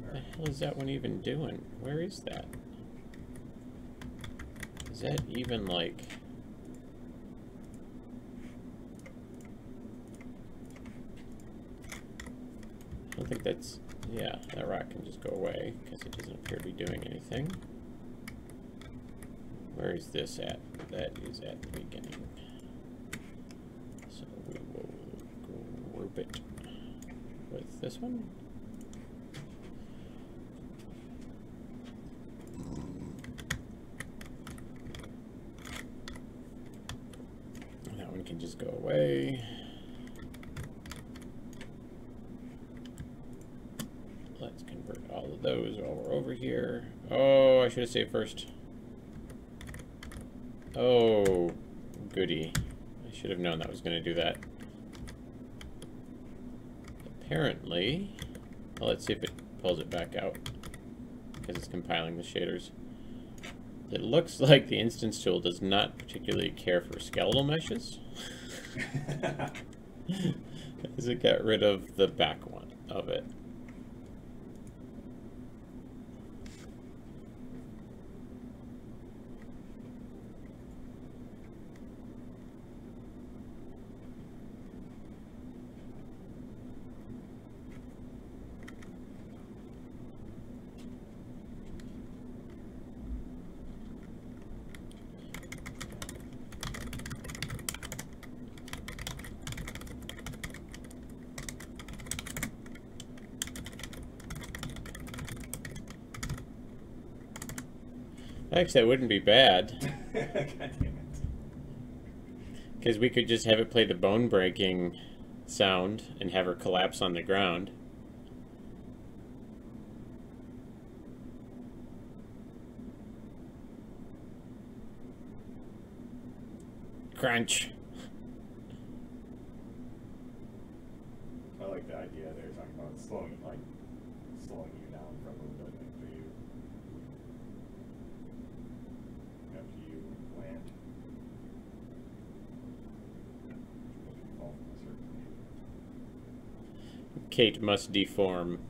Speaker 1: What the hell is that one even doing? Where is that? Is that even like... I don't think that's... Yeah, that rock can just go away because it doesn't appear to be doing anything. Where is this at? That is at the beginning. So we will group it with this one. That one can just go away. Let's convert all of those while we're over here. Oh, I should have saved first. Oh, goody. I should have known that was going to do that. Apparently, well, let's see if it pulls it back out because it's compiling the shaders. It looks like the instance tool does not particularly care for skeletal meshes. Because it got rid of the back one of it. Actually, that wouldn't be bad.
Speaker 2: God damn it.
Speaker 1: Because we could just have it play the bone breaking sound and have her collapse on the ground. Crunch.
Speaker 2: I like the idea they're talking about slowing you down for a little bit after you land. If you fall from a certain height.
Speaker 1: Kate must deform.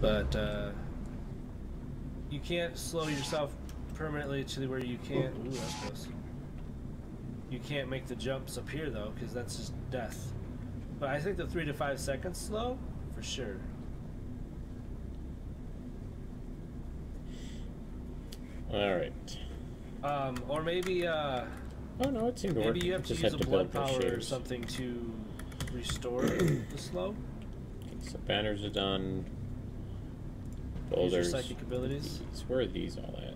Speaker 4: But you can't slow yourself permanently to where you can't. Ooh, that's close. You can't make the jumps up here though, because that's just death. But I think the 3 to 5 seconds slow for sure.
Speaker 1: All right.
Speaker 4: Or maybe
Speaker 1: Oh no, it seemed to work.
Speaker 4: maybe you have to
Speaker 1: Just
Speaker 4: use
Speaker 1: had
Speaker 4: a
Speaker 1: to
Speaker 4: blood
Speaker 1: build those
Speaker 4: power or
Speaker 1: shaders.
Speaker 4: something to restore the slow.
Speaker 1: So banners are done.
Speaker 4: Use your
Speaker 1: Boulders.
Speaker 4: psychic abilities.
Speaker 1: Where are these all at?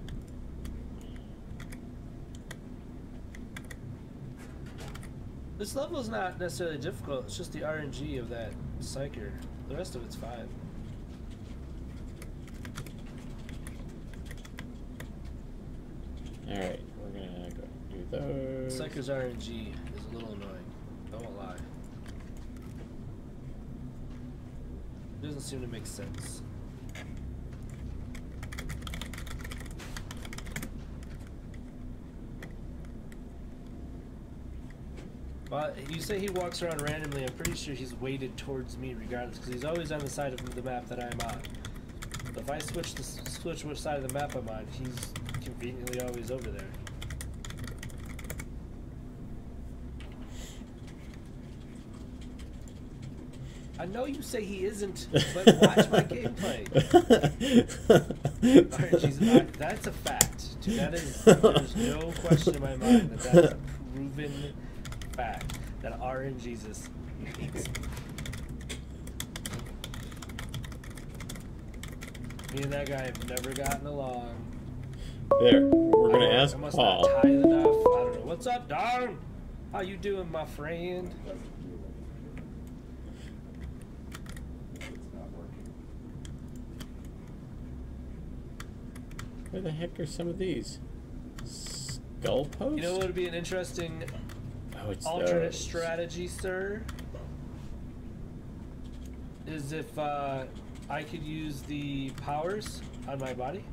Speaker 4: This level is not necessarily difficult. It's just the RNG of that psyker. The rest of it's fine.
Speaker 1: All right, we're gonna go do those.
Speaker 4: Psyker's RNG is a little annoying. I won't lie. It doesn't seem to make sense. Well, you say he walks around randomly. I'm pretty sure he's weighted towards me regardless, because he's always on the side of the map that I'm on. But if I switch which side of the map I'm on, he's conveniently always over there. I know you say he isn't, but watch my gameplay. RNG's, that's a fact. Dude, that is, there's no question in my mind that that's a proven fact that RNGesus hates. Me and that guy have never gotten along.
Speaker 1: There, we're gonna ask
Speaker 4: I must
Speaker 1: Paul.
Speaker 4: not tithe enough. I don't know. What's up, Don? How you doing, my friend?
Speaker 2: It's not working.
Speaker 1: Where the heck are some of these? Skull posts?
Speaker 4: You know what would be an interesting
Speaker 1: Oh, it's
Speaker 4: alternate
Speaker 1: those.
Speaker 4: strategy, sir? Is if I could use the powers on my body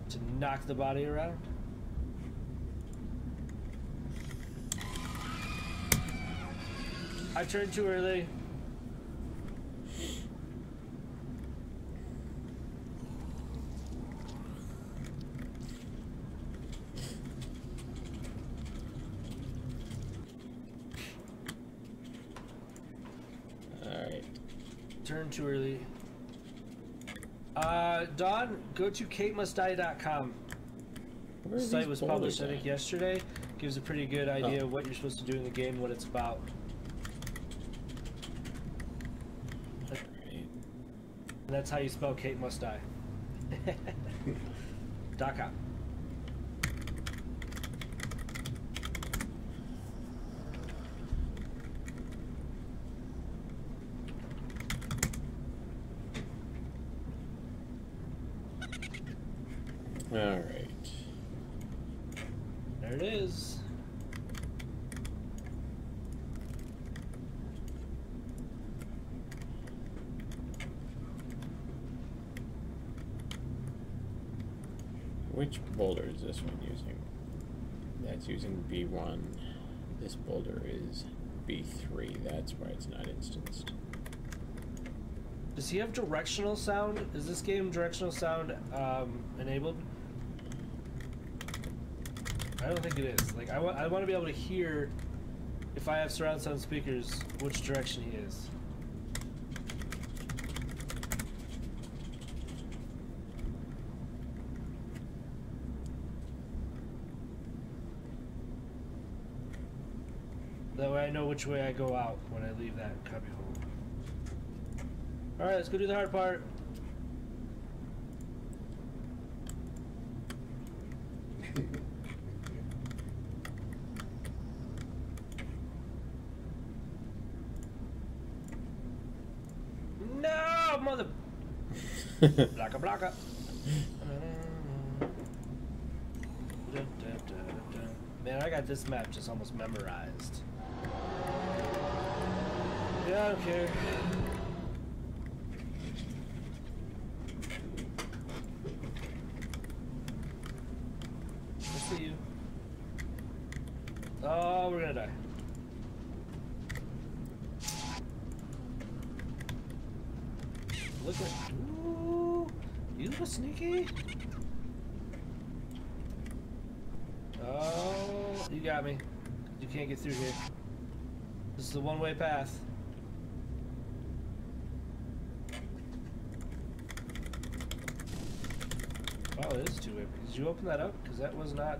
Speaker 4: to knock the body around. I turned too early.
Speaker 1: Alright.
Speaker 4: Turned too early. Don, go to katemustie.com.
Speaker 1: Where are
Speaker 4: The site
Speaker 1: these
Speaker 4: was published, I
Speaker 1: boulders
Speaker 4: think,
Speaker 1: at?
Speaker 4: yesterday. Gives a pretty good idea
Speaker 1: Oh.
Speaker 4: of what you're supposed to do in the game, what it's about.
Speaker 1: Alright.
Speaker 4: And that's how you spell Kate Must Die. .com.
Speaker 1: Alright.
Speaker 4: There it is.
Speaker 1: Which boulder is this one using? That's using B1. This boulder is B3. That's why it's not instanced.
Speaker 4: Does he have directional sound? Is this game directional sound enabled? I don't think it is. Like, I want to be able to hear, if I have surround sound speakers, which direction he is. That way I know which way I go out when I leave that cubbyhole. Alright, let's go do the hard part. No, mother. Blocka, blocka. Man, I got this map just almost memorized. Yeah, I don't care. I see you. Oh, we're gonna die. Look at ooh, you were sneaky. Oh, you got me. You can't get through here. This is a one-way path. Wow, it is two-way. Did you open that up? Because that was not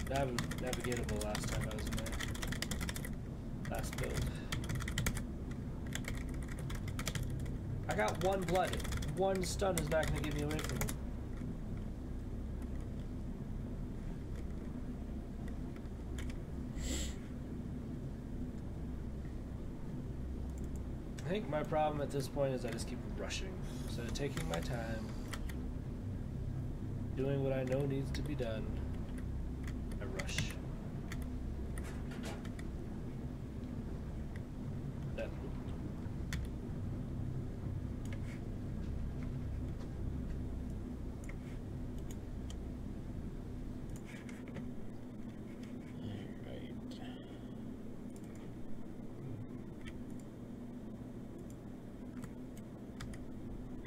Speaker 4: navigatable last time I was in there. Last build. I got one blood. One stun is not going to get me away from him. I think my problem at this point is I just keep rushing instead of taking my time, doing what I know needs to be done. I rush. That.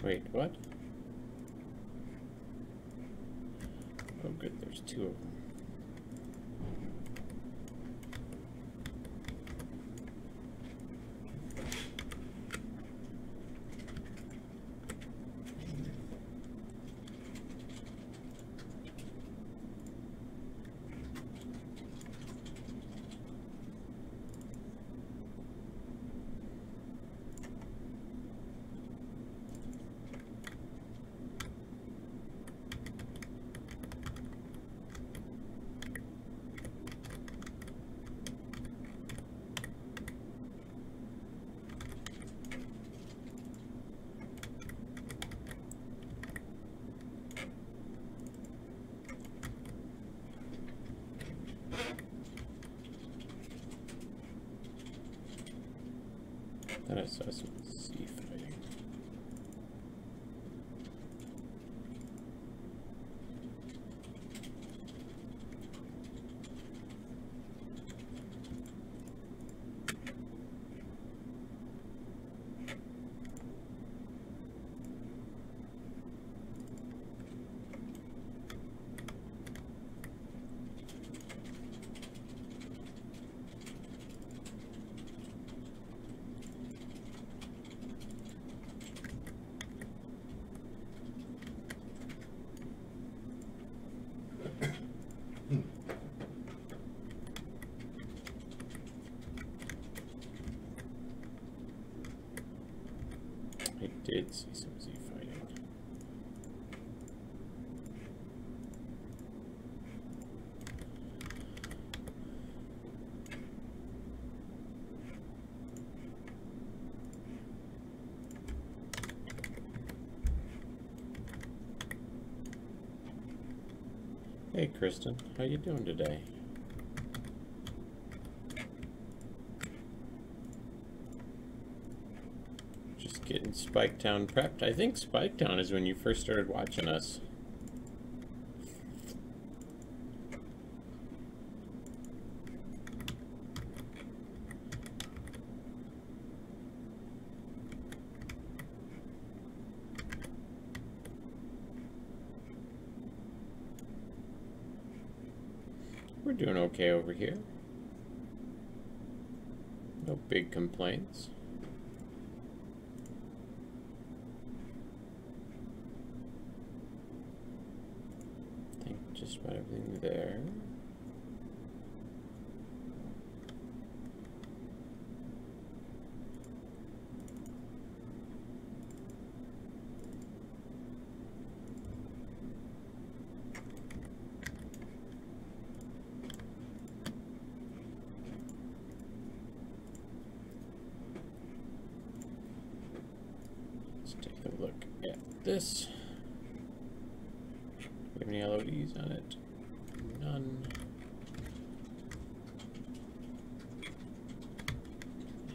Speaker 1: Wait, what? Oh good, there's two of them. Then I saw some sea fighting. I did see some Z fighting. Hey Kristen, how you doing today? Just getting Spiketown prepped. I think Spiketown is when you first started watching us. We're doing okay over here. No big complaints. I think just about everything there. Take a look at this. Do we have any LODs on it? None.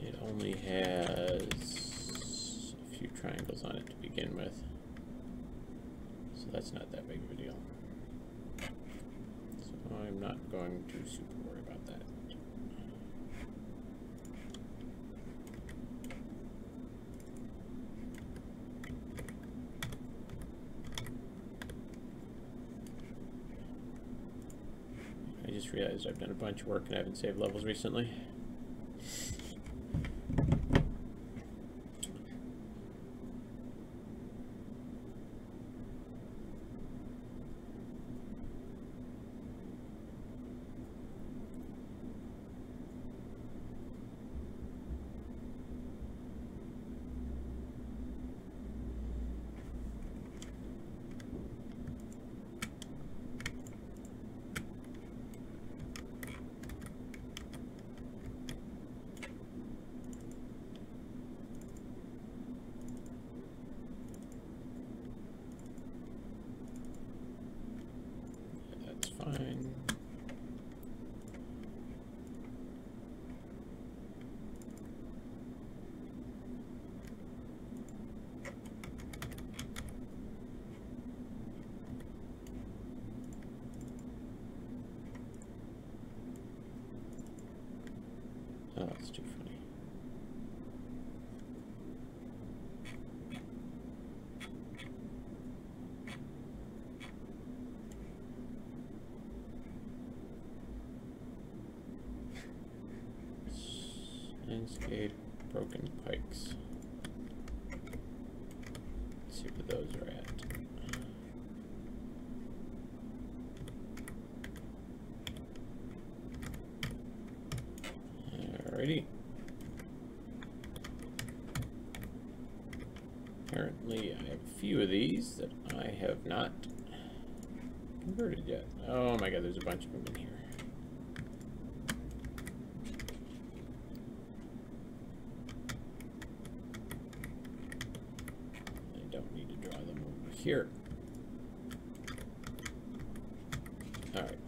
Speaker 1: It only has a few triangles on it to begin with, so that's not that big of a deal. So I'm not going to super worry about that. I just realized I've done a bunch of work and I haven't saved levels recently. That's fine. Oh, that's too funny. Landscape, broken pikes. Let's see where those are at. Alrighty. Apparently I have a few of these that I have not converted yet. Oh my god, there's a bunch of them in here. I don't need to draw them over here. Alright.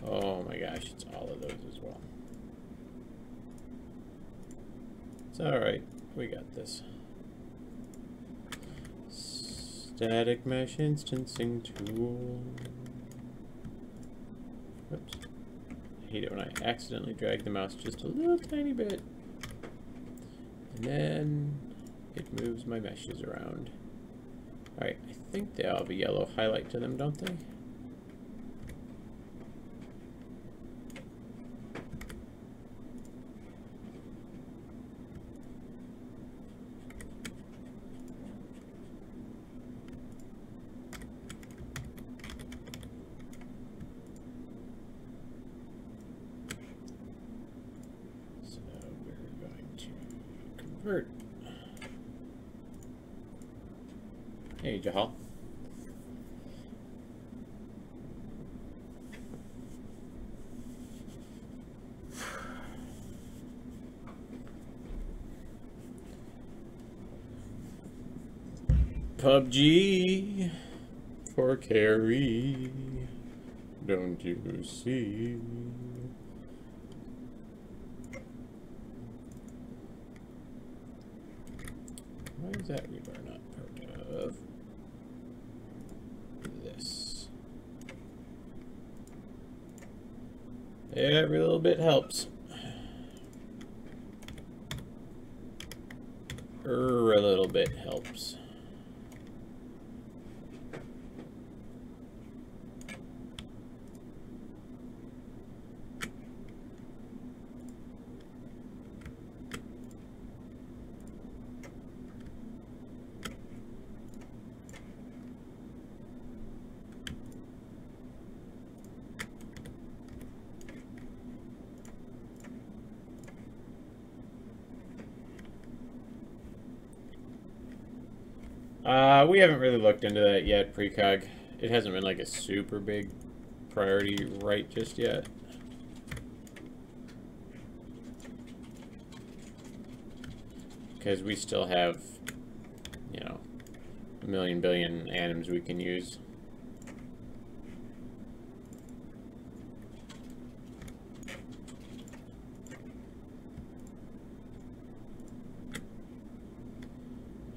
Speaker 1: Oh my gosh, it's all of those as well. It's alright, we got this. Static mesh instancing tool. Whoops. I hate it when I accidentally drag the mouse just a little tiny bit. And then it moves my meshes around. Alright, I think they all have a yellow highlight to them, don't they? Convert. Hey, Jahal. PUBG for carry. Don't you see? Why is that rebar not part of this? Every little bit helps. A little bit helps. We haven't really looked into that yet, Precog. It hasn't been like a super big priority right just yet. Because we still have, you know, a million billion atoms we can use.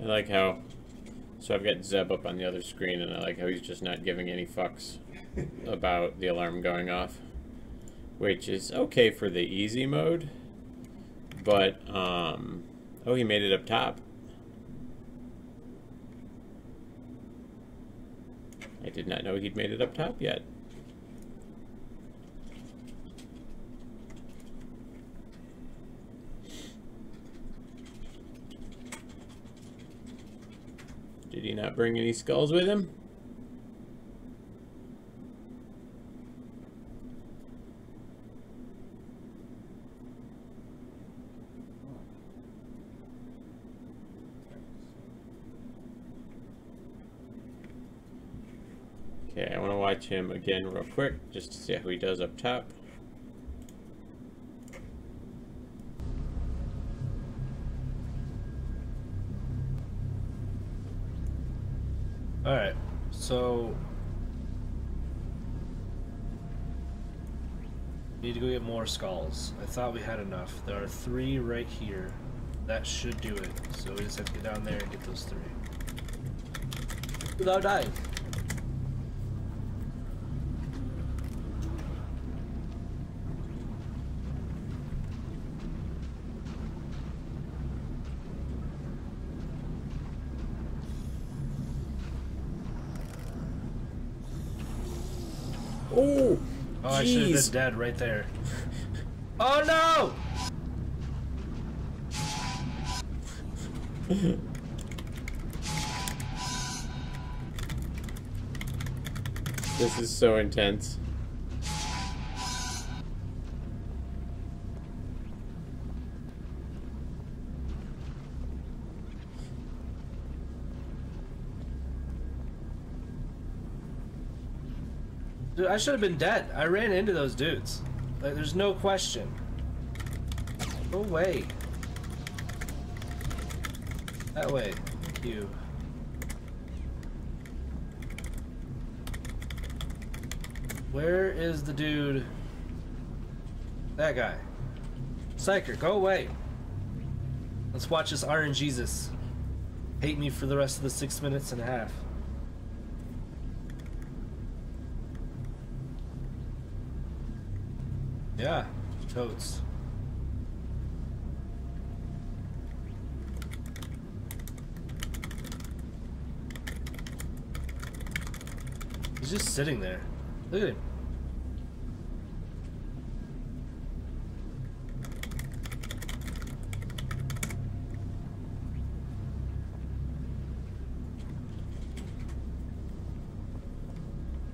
Speaker 1: I like how, so I've got Zeb up on the other screen, and I like how he's just not giving any fucks about the alarm going off, which is okay for the easy mode, but, oh, he made it up top. I did not know he'd made it up top yet. Did he not bring any skulls with him? Okay, I want to watch him again real quick, just to see how he does up top.
Speaker 4: Alright, so need to go get more skulls. I thought we had enough. There are 3 right here. That should do it. So we just have to get down there and get those 3. Without dying.
Speaker 1: Oh,
Speaker 4: I should have been dead right there. Oh no!
Speaker 1: This is so intense.
Speaker 4: Dude, I should have been dead. I ran into those dudes. Like, there's no question. Go away. That way. Thank you. Where is the dude? That guy. Psyker, go away. Let's watch this RNGesus hate me for the rest of the 6 minutes and a half. Yeah, totes. He's just sitting there. Look at him.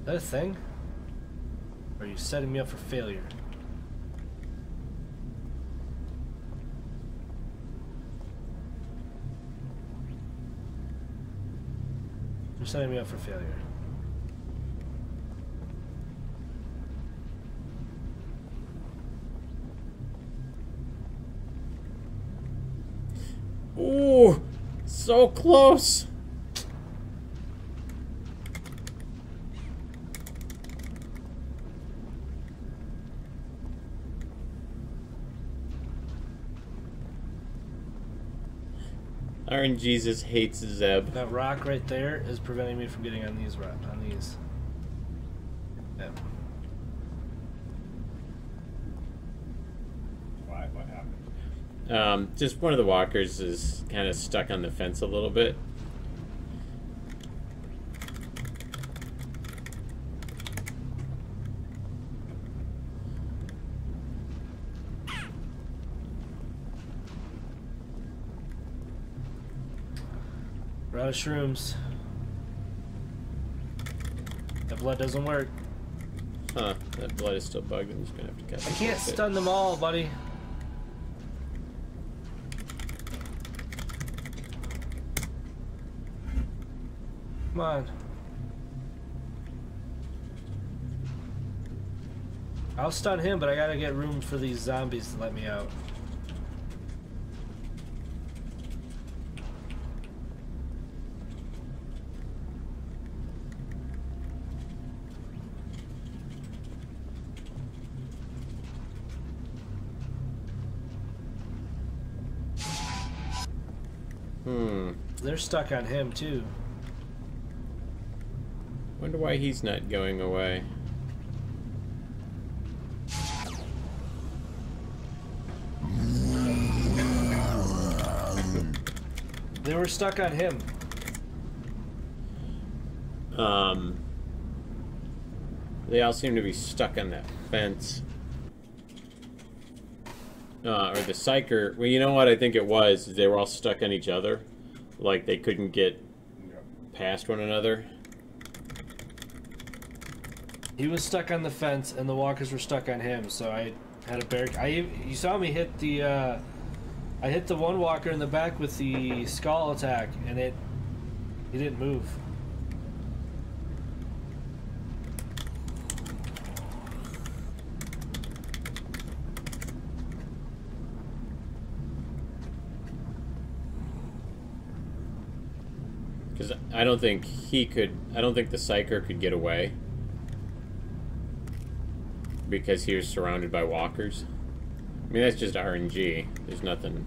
Speaker 4: Is that a thing? Or are you setting me up for failure? You're setting me up for failure.
Speaker 1: Ooh, so close. RNGesus hates Zeb.
Speaker 4: That rock right there is preventing me from getting on these. Yeah.
Speaker 2: Why? What happened?
Speaker 1: Just one of the walkers is kind of stuck on the fence a little bit.
Speaker 4: We're out of shrooms. That blood doesn't work.
Speaker 1: Huh, that blood is still bugged. I'm just gonna have to cut
Speaker 4: I
Speaker 1: this
Speaker 4: can't
Speaker 1: bit.
Speaker 4: stun them all, buddy. Come on. I'll stun him, but I gotta get room for these zombies to let me out. They're stuck on him too.
Speaker 1: Wonder why he's not going away.
Speaker 4: They were stuck on him.
Speaker 1: They all seem to be stuck on that fence. Or the psyker. Well, you know what I think it was? They were all stuck on each other. Like they couldn't get past one another.
Speaker 4: He was stuck on the fence, and the walkers were stuck on him. So I had a barricade. You saw me hit the. I hit the one walker in the back with the skull attack, and he didn't move.
Speaker 1: Because I don't think he could. I don't think the psyker could get away. Because he was surrounded by walkers. I mean, that's just RNG. There's nothing.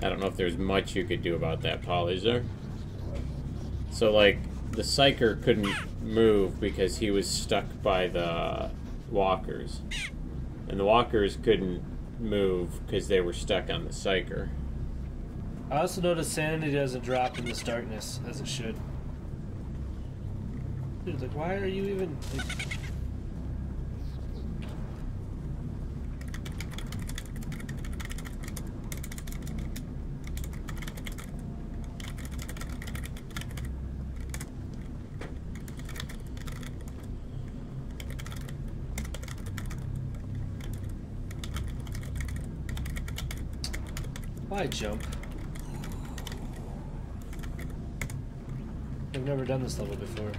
Speaker 1: I don't know if there's much you could do about that, Paul, is there? So, like, the psyker couldn't move because he was stuck by the walkers. And the walkers couldn't move because they were stuck on the psyker.
Speaker 4: I also noticed sanity doesn't drop in this darkness as it should. Dude, like, why are you even... Like... Why jump? I've never done this level before.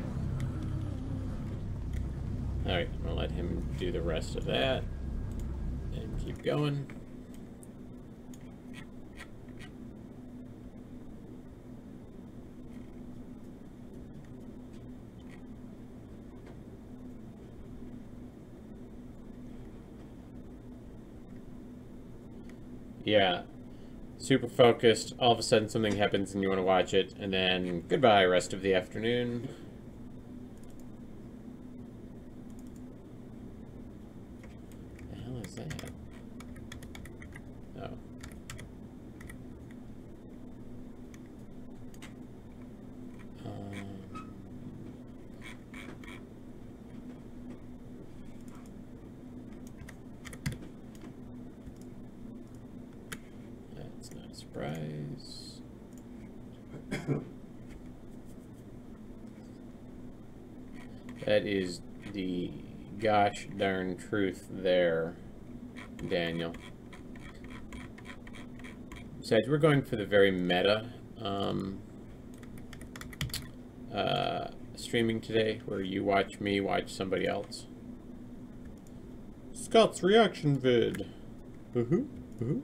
Speaker 1: Alright, I'm gonna let him do the rest of that. And keep going. Yeah. Super focused, all of a sudden something happens and you want to watch it, and then goodbye rest of the afternoon. The hell is that? Oh. That's not a surprise. That is the gosh darn truth there, Daniel. Besides, we're going for the very meta streaming today, where you watch me watch somebody else. Scott's reaction vid. Woohoo, woohoo.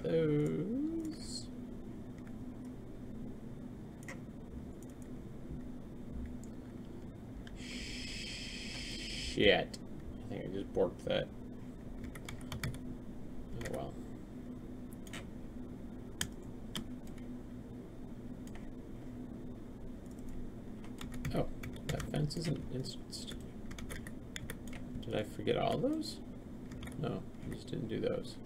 Speaker 1: Those. shit. I think I just borked that. Oh well. Oh, that fence isn't instanced. Did I forget all those? No, I just didn't do those.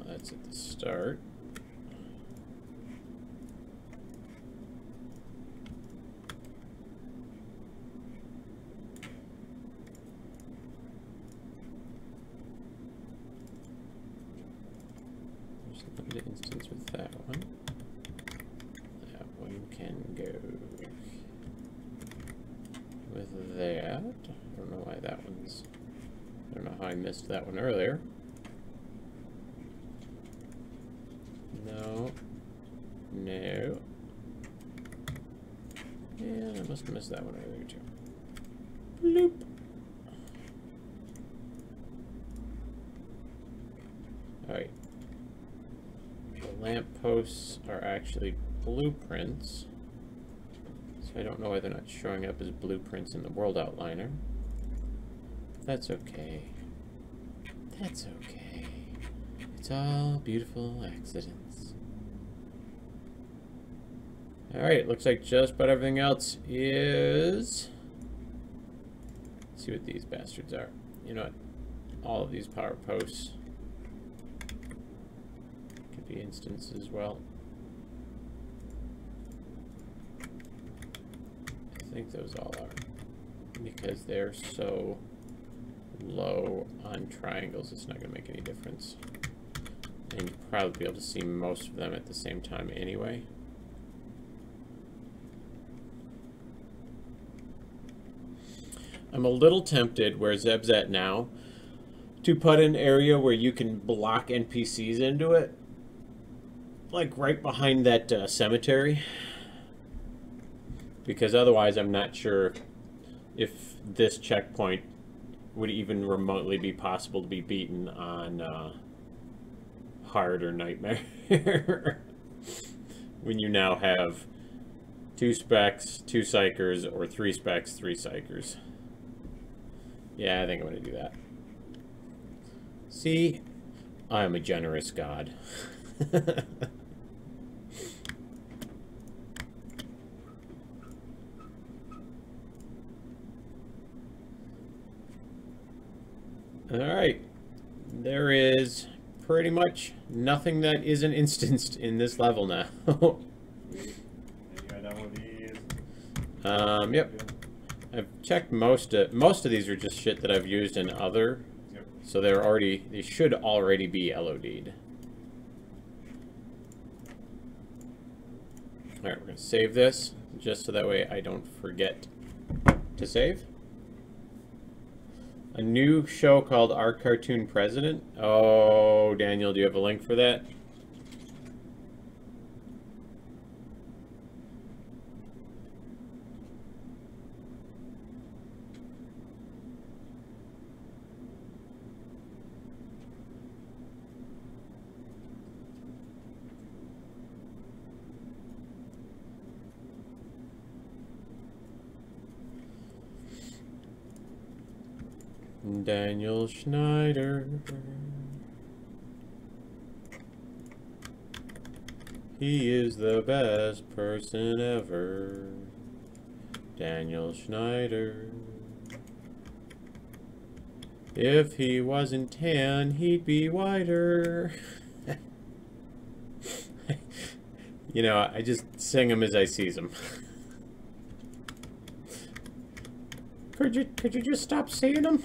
Speaker 1: That's at the start. There's a limited instance with that one. That one can go with that. I don't know why that one's... I don't know how I missed that one earlier. No. No. Yeah, I must have missed that one earlier too. Bloop. Alright. The lampposts are actually blueprints. So I don't know why they're not showing up as blueprints in the world outliner. That's okay. That's okay. It's all beautiful accidents. Alright, looks like just about everything else is... Let's see what these bastards are. You know what? All of these power posts could be instants as well. I think those all are. Because they're so low on triangles, it's not going to make any difference. And you'll probably be able to see most of them at the same time anyway. I'm a little tempted, where Zeb's at now, to put an area where you can block NPCs into it. Like right behind that cemetery. Because otherwise I'm not sure if this checkpoint would even remotely be possible to be beaten on hard or nightmare. When you now have 2 specs, 2 psychers, or 3 specs, 3 psychers. Yeah, I think I'm going to do that. See? I am a generous god. Alright. There is pretty much nothing that isn't instanced in this level now. Yep. I've checked most of these are just shit that I've used in other, so they should already be LOD'd. Alright, we're gonna save this, just so that way I don't forget to save. A new show called Our Cartoon President. Oh, Daniel, do you have a link for that? Daniel Schneider. He is the best person ever. Daniel Schneider. If he wasn't tan, he'd be whiter. You know, I just sing him as I sees him. Could you just stop saying them?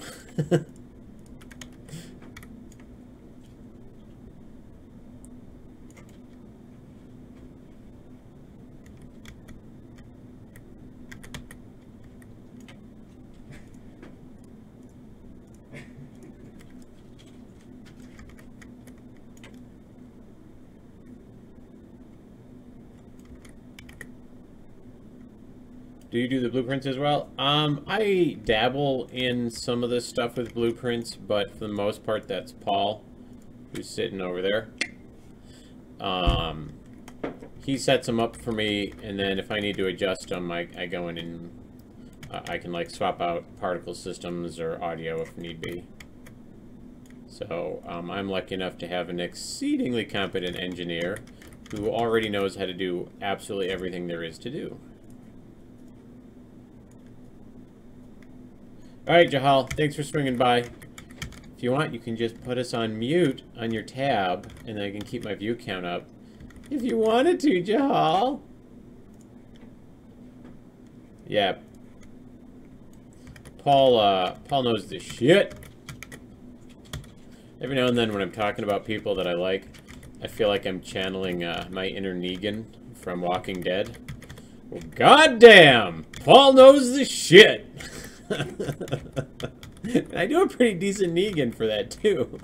Speaker 1: Do you do the blueprints as well? I dabble in some of this stuff with blueprints, but for the most part, that's Paul, who's sitting over there. He sets them up for me, and then if I need to adjust them, I go in and I can like swap out particle systems or audio if need be. So I'm lucky enough to have an exceedingly competent engineer who already knows how to do absolutely everything there is to do. Alright, Jahal, thanks for swinging by. If you want, you can just put us on mute on your tab, and then I can keep my view count up. If you wanted to, Jahal. Yeah. Paul knows this shit. Every now and then when I'm talking about people that I like, I feel like I'm channeling my inner Negan from Walking Dead. Well, goddamn! Paul knows the shit! I do a pretty decent Negan for that, too.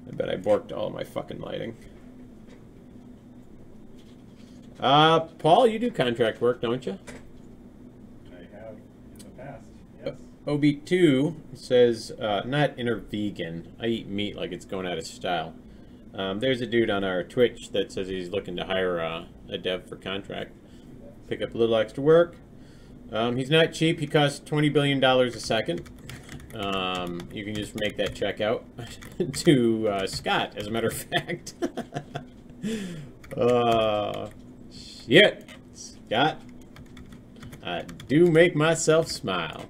Speaker 1: I bet I borked all of my fucking lighting. Paul, you do contract work, don't you?
Speaker 2: I have in the past, yes.
Speaker 1: OB2 says, not inner vegan. I eat meat like it's going out of style. There's a dude on our Twitch that says he's looking to hire a dev for contract. Pick up a little extra work. He's not cheap. He costs $20 billion a second. You can just make that check out to Scott, as a matter of fact. Shit, Scott. I do make myself smile.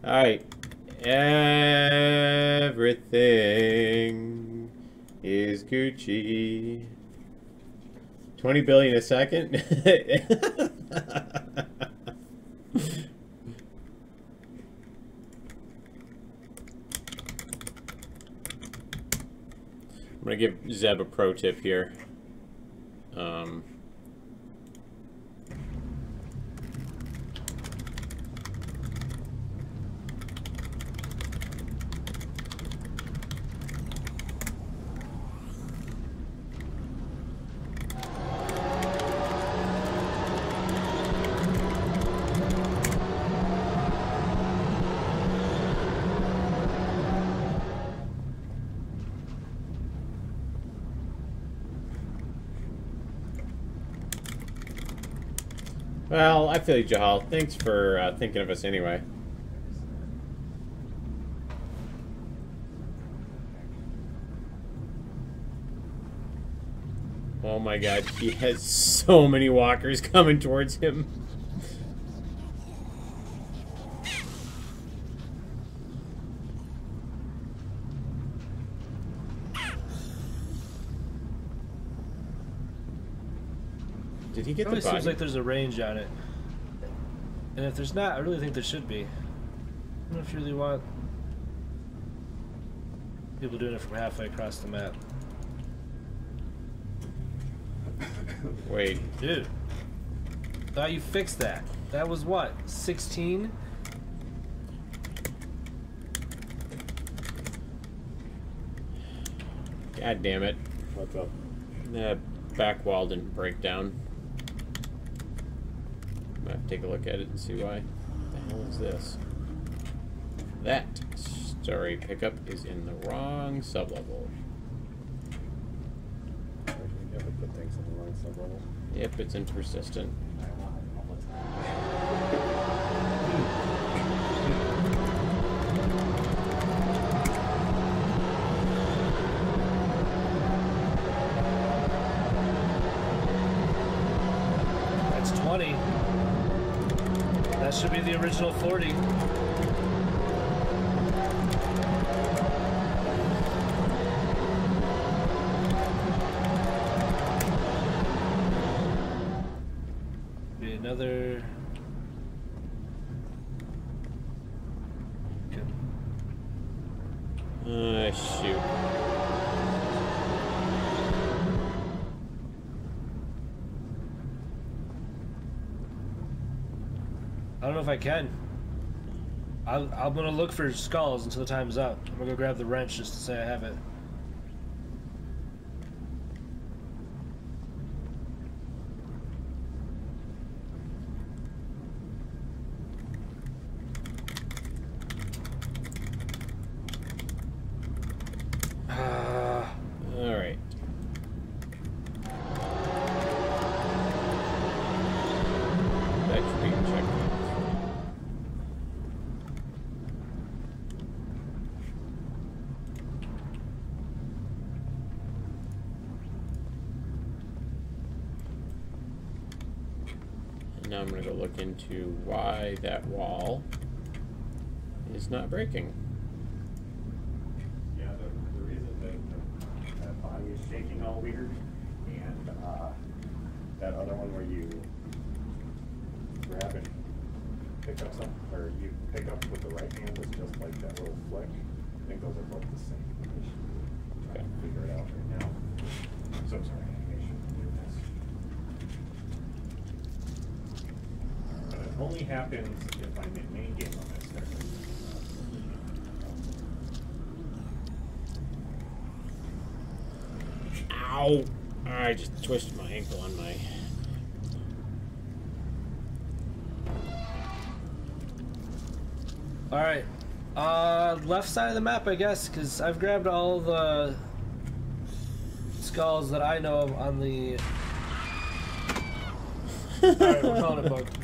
Speaker 1: Alright. Everything is Gucci. 20 billion a second? I'm gonna give Zeb a pro tip here. Well, I feel you, Jahal. Thanks for thinking of us anyway. Oh my god, he has so many walkers coming towards him. Did he get the button?
Speaker 4: It seems like there's a range on it. And if there's not, I really think there should be. I don't know if you really want people doing it from halfway across the map.
Speaker 1: Wait.
Speaker 4: Dude. Thought you fixed that. That was what? 16?
Speaker 1: God damn it.
Speaker 3: What's up?
Speaker 1: That back wall didn't break down. I'm gonna have to take a look at it and see why. What the hell is this? That story pickup is in the wrong sublevel.
Speaker 3: You never put things in the wrong sub-level.
Speaker 1: Yep, it's in persistent.
Speaker 4: That's 20. That should be the original 40. Be another.
Speaker 1: Shoot.
Speaker 4: I don't know if I can. I'm gonna look for skulls until the time's up. I'm gonna go grab the wrench just to say I have it.
Speaker 1: Now I'm going to go look into why that wall is not breaking.
Speaker 3: Yeah, the reason that body is shaking all weird, and that other one where you grab and pick up something, or you pick up with the right hand is just like that little flick. I think those are both the same. I'm trying to figure it out right now. I'm so sorry, animation to do this. But it only happens if I'm in main game on this character.
Speaker 1: Ow! I just twisted my ankle on my...
Speaker 4: Alright. Left side of the map, I guess, because I've grabbed all the skulls that I know of on the... Alright, we're calling it bugged.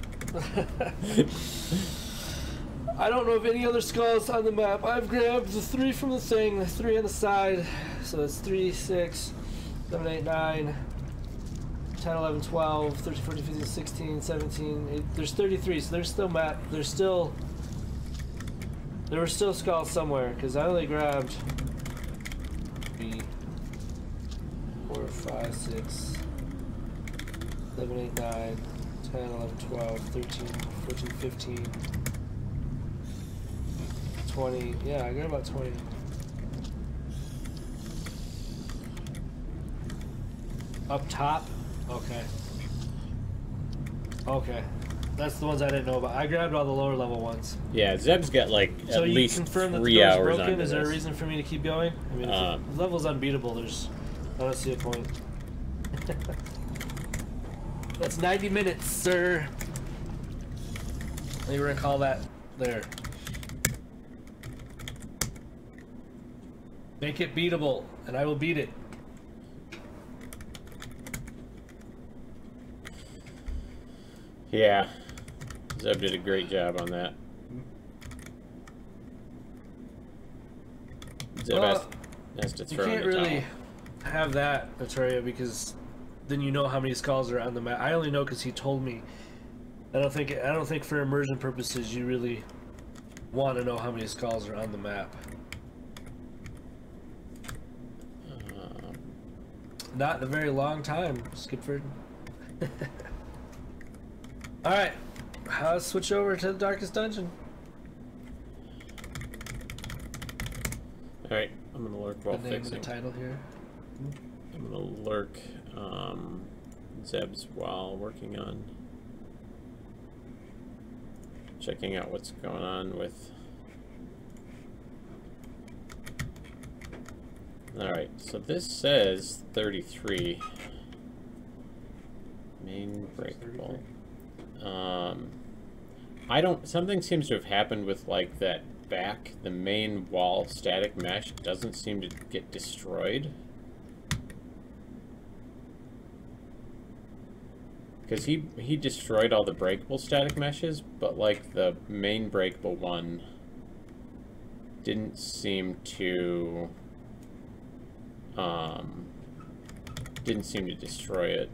Speaker 4: I don't know of any other skulls on the map. I've grabbed the 3 from the thing, the 3 on the side. So that's 3, 6, 7, 8, 9, 10, 11, 12, 13, 14, 15, 16, 17, 8. There's 33, so there's still map. There's still... There were still skulls somewhere, because I only grabbed 3, 4, 5, 6, 7, 8, 9, 10, 11, 12, 13, 14, 15, 20. Yeah, I got about 20. Up top? Okay. Okay. That's the ones I didn't know about. I grabbed all the lower level ones.
Speaker 1: Yeah, Zeb's got like
Speaker 4: So
Speaker 1: at
Speaker 4: you
Speaker 1: least
Speaker 4: confirm that the
Speaker 1: 3
Speaker 4: door's
Speaker 1: hours
Speaker 4: broken?
Speaker 1: onto
Speaker 4: Is there a
Speaker 1: this.
Speaker 4: reason for me to keep going? I mean, if the level's unbeatable, I don't see a point. That's 90 minutes, sir. I think we're gonna call that there. Make it beatable, and I will beat it.
Speaker 1: Yeah, Zeb did a great job on that. Zeb has to
Speaker 4: You
Speaker 1: throw in
Speaker 4: can't
Speaker 1: the
Speaker 4: really
Speaker 1: towel.
Speaker 4: have that, Notoria, because then you know how many skulls are on the map. I only know because he told me. I don't think for immersion purposes you really want to know how many skulls are on the map. Not in a very long time, Skipford. Alright, let's switch over to the Darkest Dungeon.
Speaker 1: Alright, I'm gonna lurk while
Speaker 4: The name of
Speaker 1: fixing.
Speaker 4: the title here.
Speaker 1: I'm gonna lurk Zeb's while working on checking out what's going on with... Alright, so this says 33. Main breakable. Something seems to have happened with like that back, the main wall static mesh doesn't seem to get destroyed. Because he destroyed all the breakable static meshes, but like the main breakable one didn't seem to destroy it.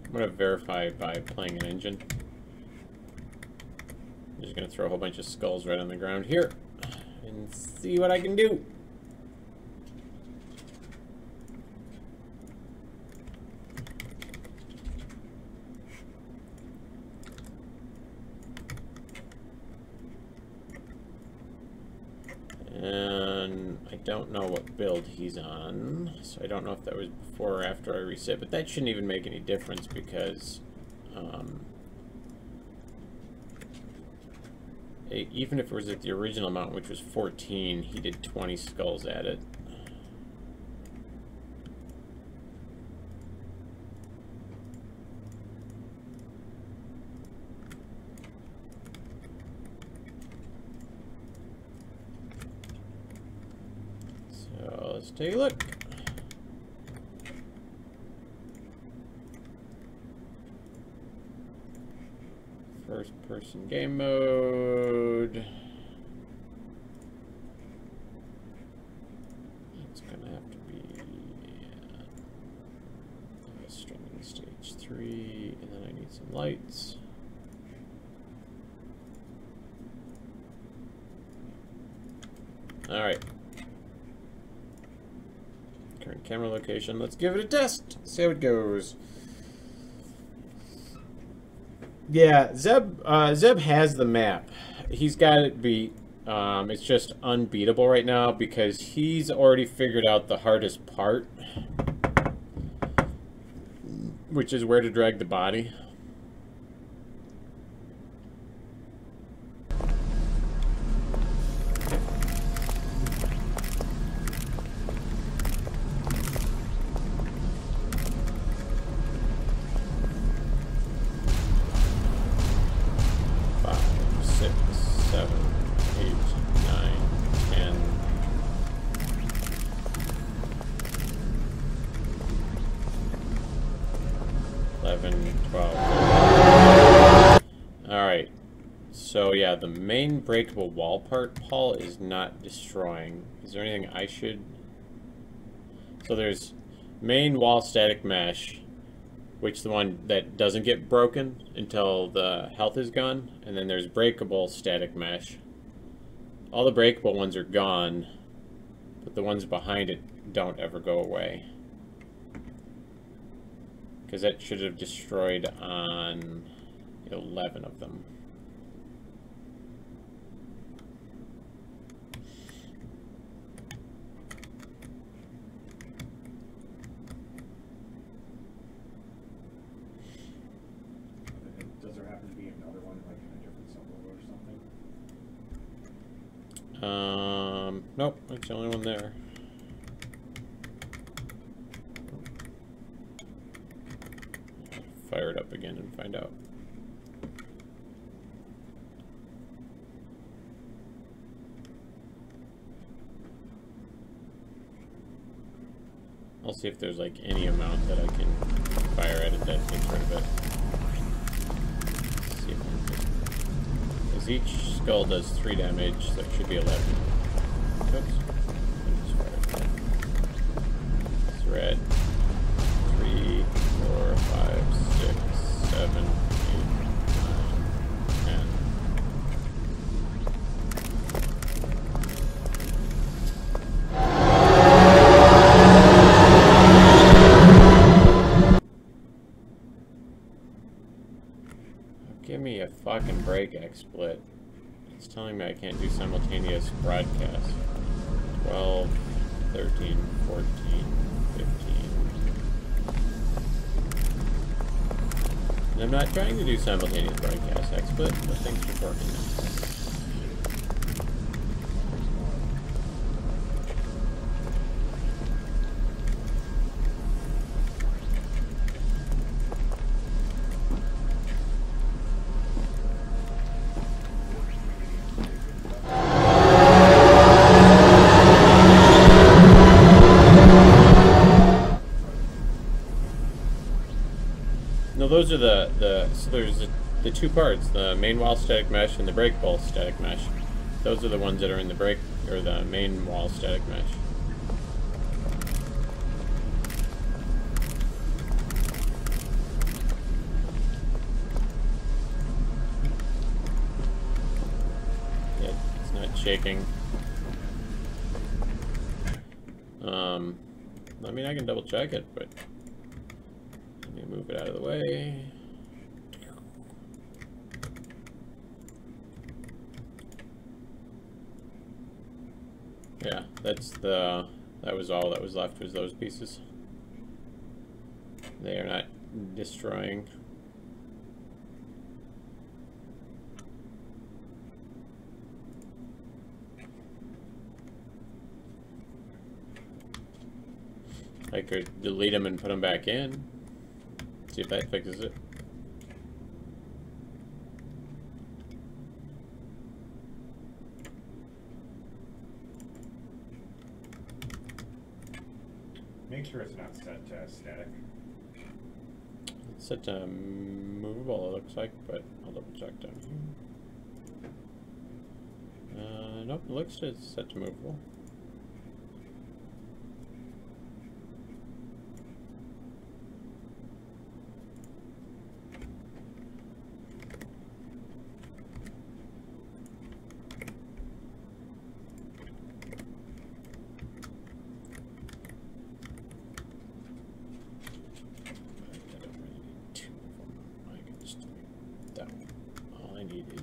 Speaker 1: I'm gonna verify by playing an engine. I'm just gonna throw a whole bunch of skulls right on the ground here and see what I can do. And I don't know what build he's on, so I don't know if that was before or after I reset, but that shouldn't even make any difference because even if it was at the original amount, which was 14, he did 20 skulls at it. So let's take a look. First person game mode. It's gonna have to lights. Alright. Current camera location. Let's give it a test. See how it goes. Yeah, Zeb has the map. He's got it beat. It's just unbeatable right now because he's already figured out the hardest part, which is where to drag the body. So yeah, the main breakable wall part Paul is not destroying. Is there anything I should... So there's main wall static mesh, which is the one that doesn't get broken until the health is gone. And then there's breakable static mesh. All the breakable ones are gone, but the ones behind it don't ever go away. Because that should have destroyed on 11 of them.
Speaker 2: Does there happen to be another one like in a different sub-level or something?
Speaker 1: Nope, that's the only one there. Fire it up again and find out. I'll see if there's like any amount that I can fire at it that takes rid of it. Let's see if I can. Because each skull does 3 damage, so it should be 11. Oops. Just fire it. It's red. 3, 4, 5, 6, 7, 8, 9, 10. Give me a fucking break, XSplit. It's telling me I can't do simultaneous broadcast. 12, 13, 14, 15. And I'm not trying to do simultaneous broadcast, XSplit, but thanks for working now. Those are so there's the 2 parts, the main wall static mesh and the breakable static mesh. Those are the ones that are in the the main wall static mesh. Yeah, it's not shaking. I mean, I can double check it, but let me move it out of the way. Yeah, that was all that was left, was those pieces. They are not destroying. I could delete them and put them back in. See if that fixes it.
Speaker 2: Make sure it's not set to static.
Speaker 1: It's set to movable, it looks like, but I'll double check down here. Nope, it looks set to movable.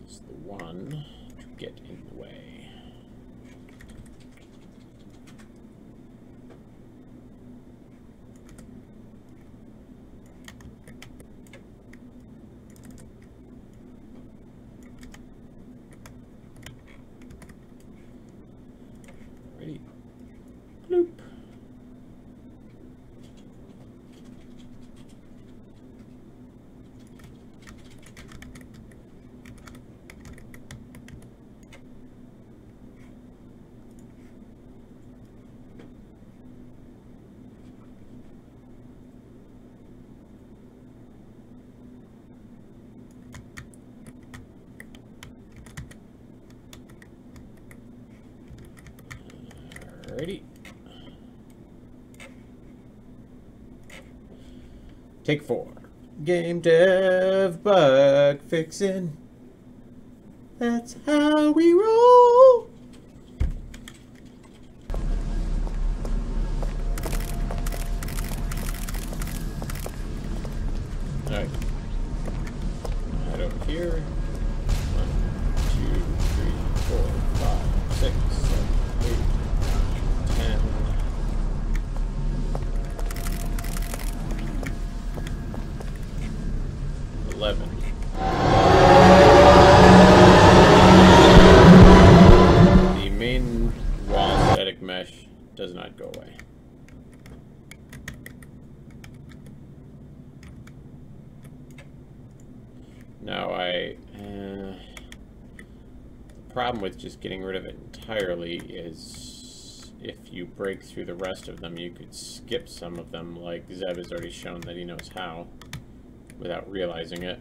Speaker 1: is the one to get in the way. Ready? Bloop. Alrighty. Take 4. Game dev bug fixin'. That's how we roll. Alright. Head over here. 1, 2, 3, 4, 5, 6, 7, 8. 10. The main wall static mesh does not go away. Now the problem with just getting rid of it entirely is if you break through the rest of them, you could skip some of them, like Zeb has already shown that he knows how, without realizing it.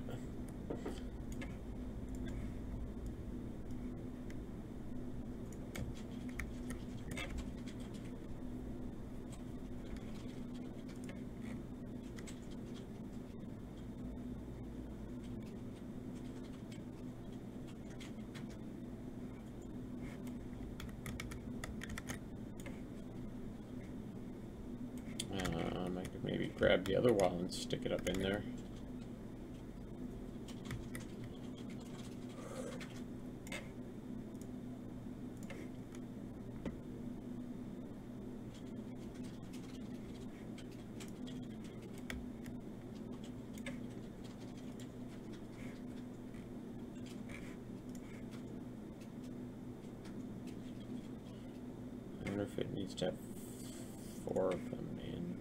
Speaker 1: I could maybe grab the other wall and stick it up in there. I wonder if it needs to have 4 of them in.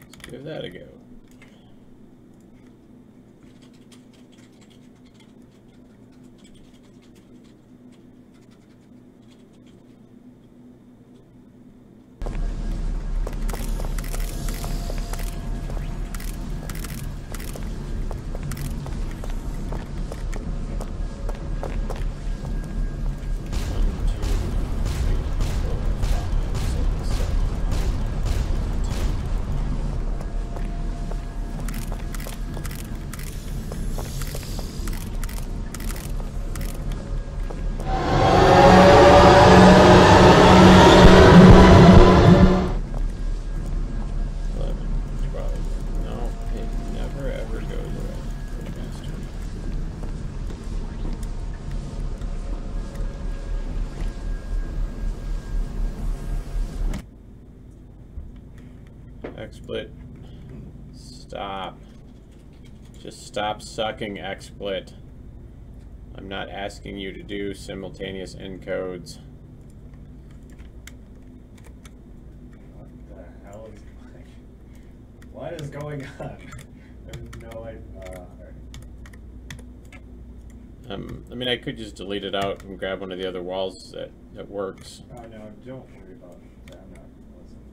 Speaker 1: Let's give that a go. XSplit. Stop. Just stop sucking, XSplit. I'm not asking you to do simultaneous encodes.
Speaker 3: What the hell is what is going on? I have no idea.
Speaker 2: Alright.
Speaker 1: I mean, I could just delete it out and grab one of the other walls that works.
Speaker 3: Oh no, don't worry about that. I'm not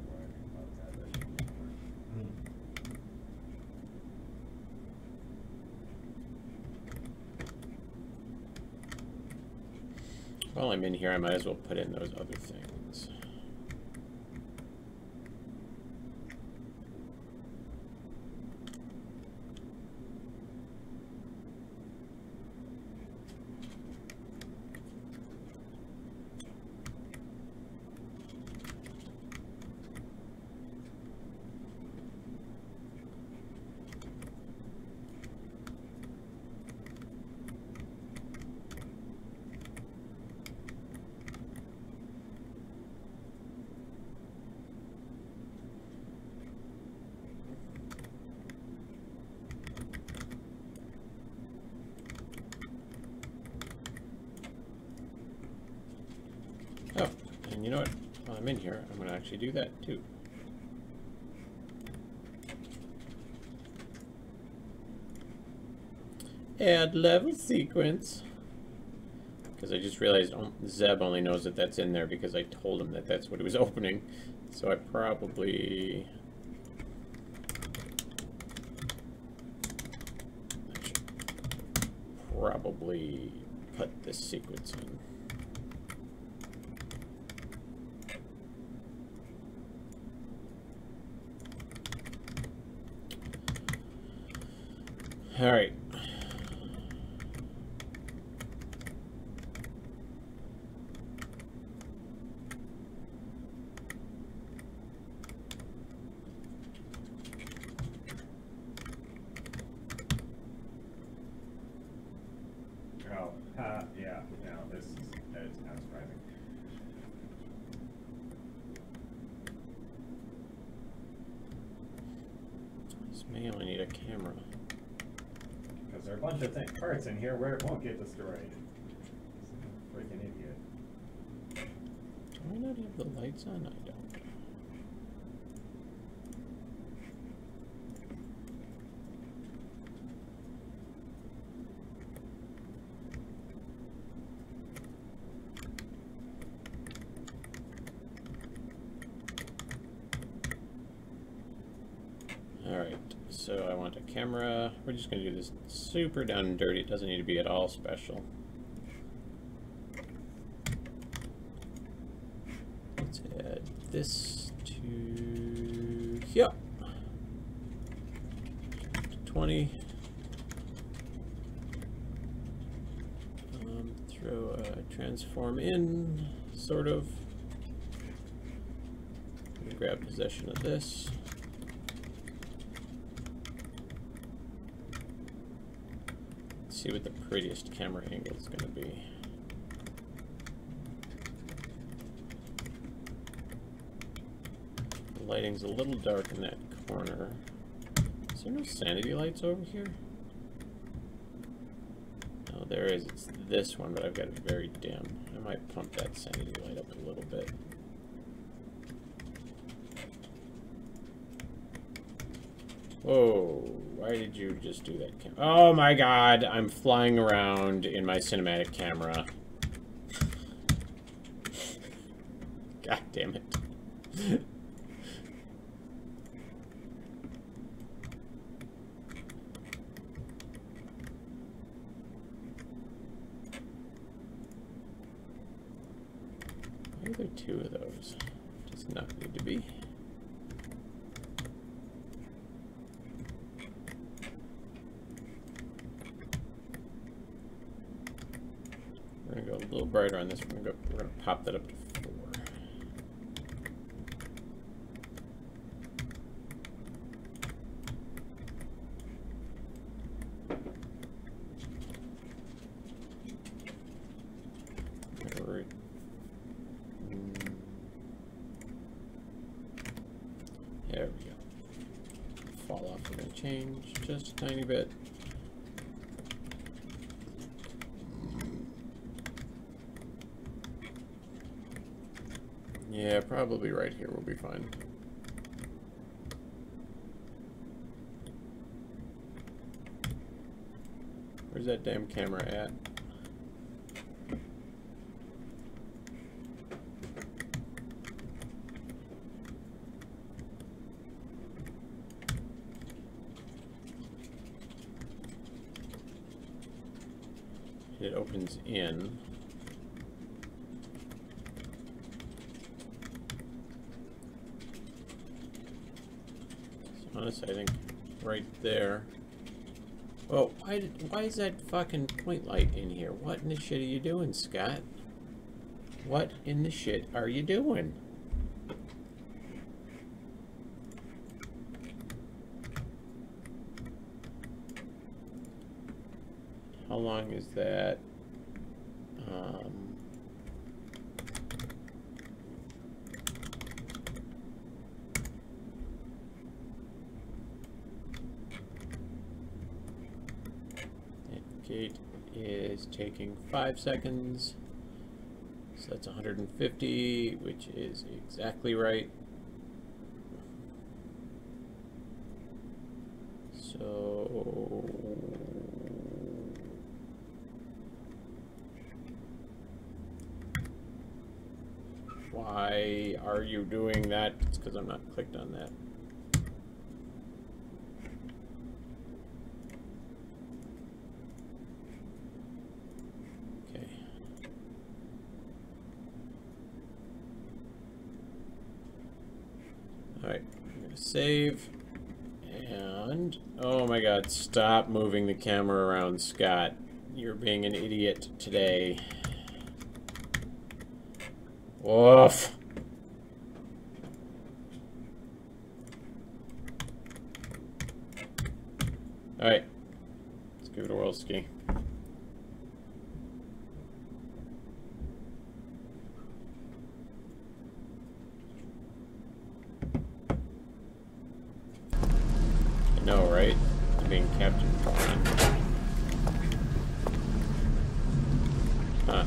Speaker 3: worrying about that. That shouldn't work.
Speaker 1: While I'm in here, I might as well put in those other things. I'm in here, I'm going to actually do that too. Add level sequence. Because I just realized Zeb only knows that that's in there because I told him that that's what he was opening. So I probably... put this sequence in. All right.
Speaker 2: Yeah, now this is, it's not surprising.
Speaker 1: This may only need a camera.
Speaker 2: Because there are a bunch of parts in here where it won't get destroyed. Freaking idiot.
Speaker 1: Do I not have the lights on? I don't. Alright, so I want a camera. We're just going to do this super down and dirty. It doesn't need to be at all special. Let's add this to here. 20. Throw a transform in, sort of. Grab possession of this. See what the prettiest camera angle is going to be. The lighting's a little dark in that corner. Is there no sanity lights over here? Oh, there is. It's this one, but I've got it very dim. I might pump that sanity light up a little bit. Whoa, why did you just do that? Oh my god, I'm flying around in my cinematic camera. God damn it. Why are there two of those? Does not need to be. We're gonna go a little brighter on this. We're gonna pop that up to 4. There we go. Fall off, we're gonna change just a tiny bit. Yeah, probably right here will be fine. Where's that damn camera at? It opens in. Honestly, I think right there. Oh, why is that fucking point light in here? What in the shit are you doing, Scott? What in the shit are you doing? How long is that? Gate is taking 5 seconds. So that's 150, which is exactly right. So why are you doing that? It's because I'm not clicked on that. Okay. All right, I'm gonna save. And, oh my god, stop moving the camera around, Scott. You're being an idiot today. Woof. Alright. Let's give it a whirl ski. No, right? Being Captain Vaughn. Huh.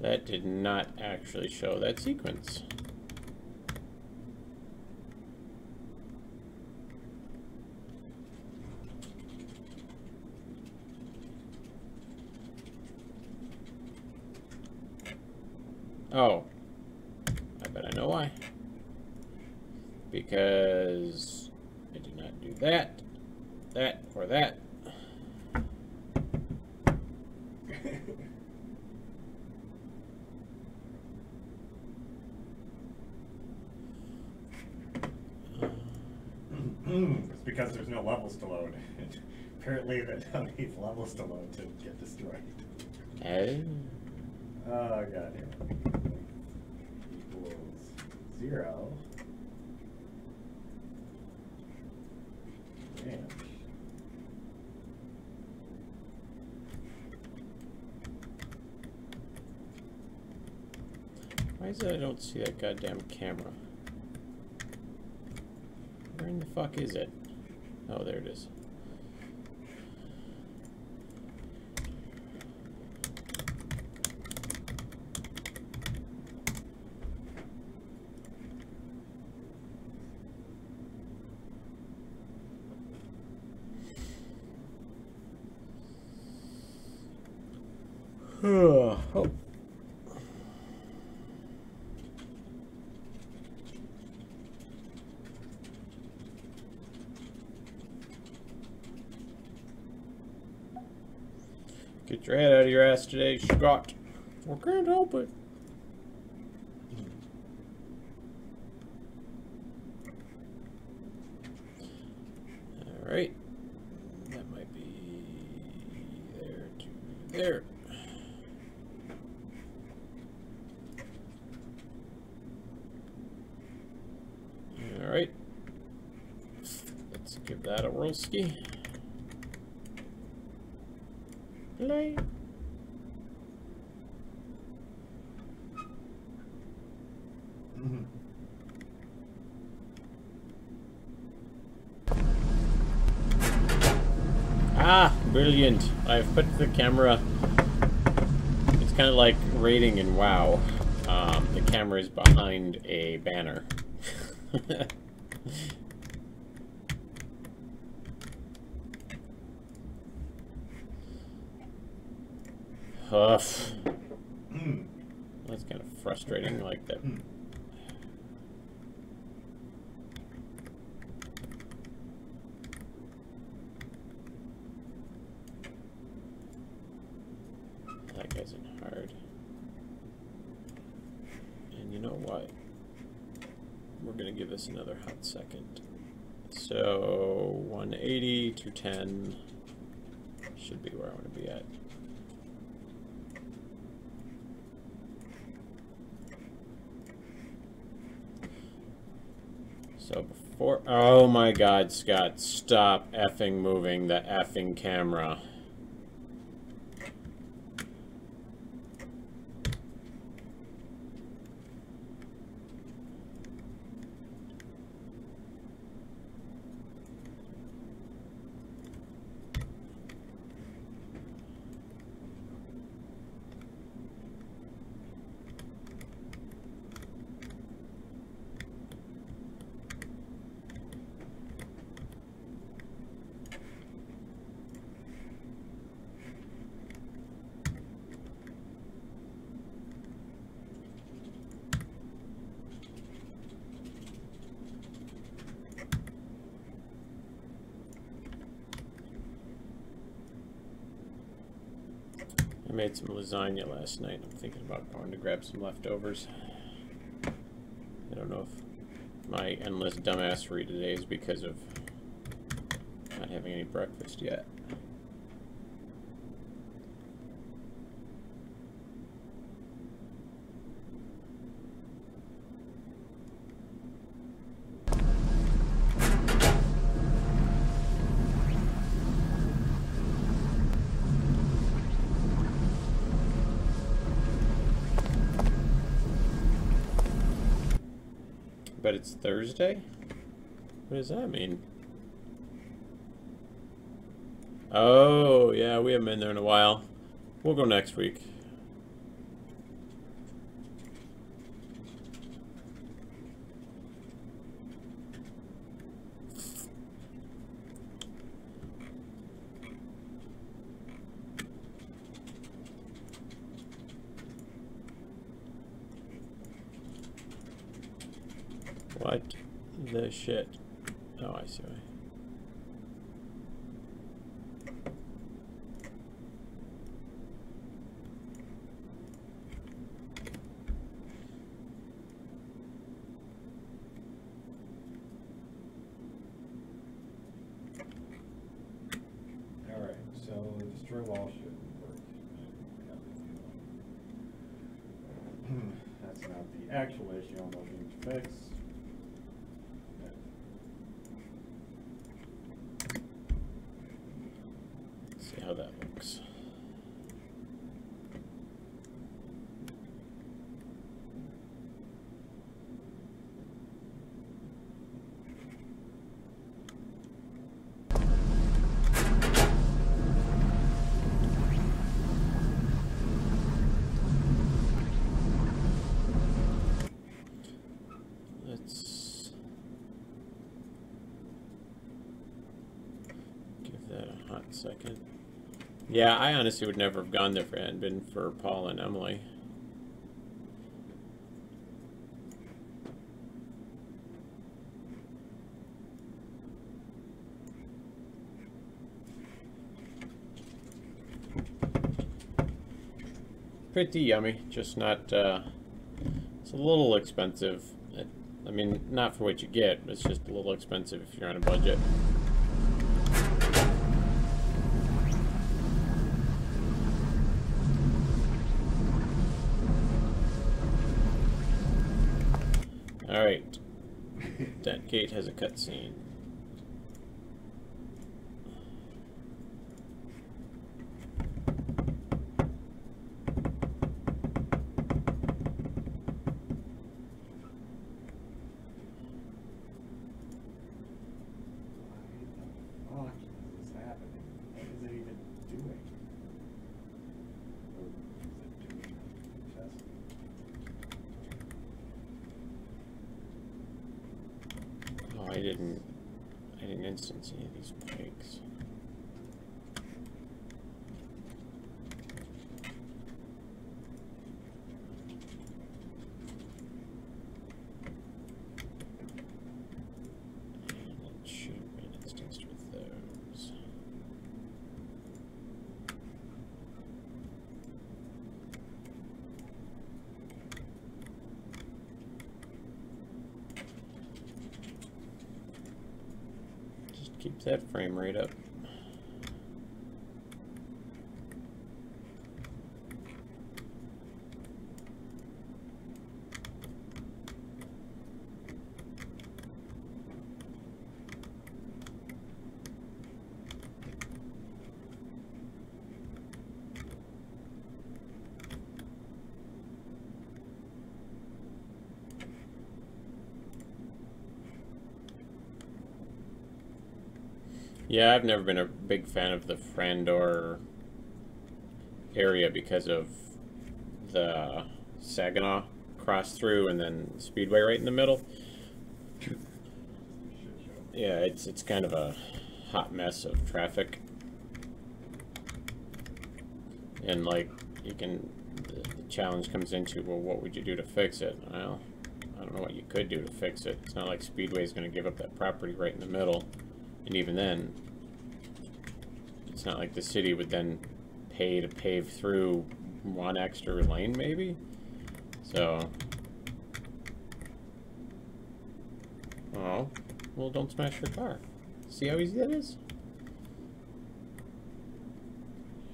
Speaker 1: That did not actually show that sequence. Oh. I bet I know why. Because I did not do that. That or that.
Speaker 3: It's because there's no levels to load. Apparently that now needs levels to load to get destroyed. Oh god. Equals 0. Damn.
Speaker 1: Why is it I don't see that goddamn camera? Where in the fuck is it? Oh, there it is. Oh. Get your head out of your ass today, Scott. I can't help it. Alright. That might be there to there. Alright. Let's give that a whirlski. Play. Ah, brilliant. I've put the camera, it's kind of like raiding in WoW. The camera is behind a banner. That's kind of frustrating, like that. That isn't hard. And you know what? We're gonna give this another hot second. So 180 to 10 should be where I want to be at. So before, oh my god, Scott, stop effing moving the effing camera. I made some lasagna last night. I'm thinking about going to grab some leftovers. I don't know if my endless dumbassery today is because of not having any breakfast yet. But it's Thursday? What does that mean? Oh, yeah, we haven't been there in a while. We'll go next week. What the shit? Oh, I see why.
Speaker 3: Alright, so the destroy wall should work. That's not the actual issue I'm looking to fix.
Speaker 1: See how that looks. Let's give that a hot second. Yeah, I honestly would never have gone there if it hadn't been for Paul and Emily. Pretty yummy, just not, it's a little expensive. I mean, not for what you get, but it's just a little expensive if you're on a budget. Alright. That gate has a cutscene.
Speaker 3: Why the fuck is this happening? What is it even doing? Or is it doing just?
Speaker 1: Oh, I didn't instance any of these pigs. And it should have been instanced with those. Just keeps that frame rate up. Yeah, I've never been a big fan of the Frandor area because of the Saginaw cross through and then Speedway right in the middle. Yeah, it's kind of a hot mess of traffic. And like you can the challenge comes into, well, what would you do to fix it? Well, I don't know what you could do to fix it. It's not like Speedway is going to give up that property right in the middle. And even then, it's not like the city would then pay to pave through one extra lane, maybe? So... Oh, well, don't smash your car. See how easy that is?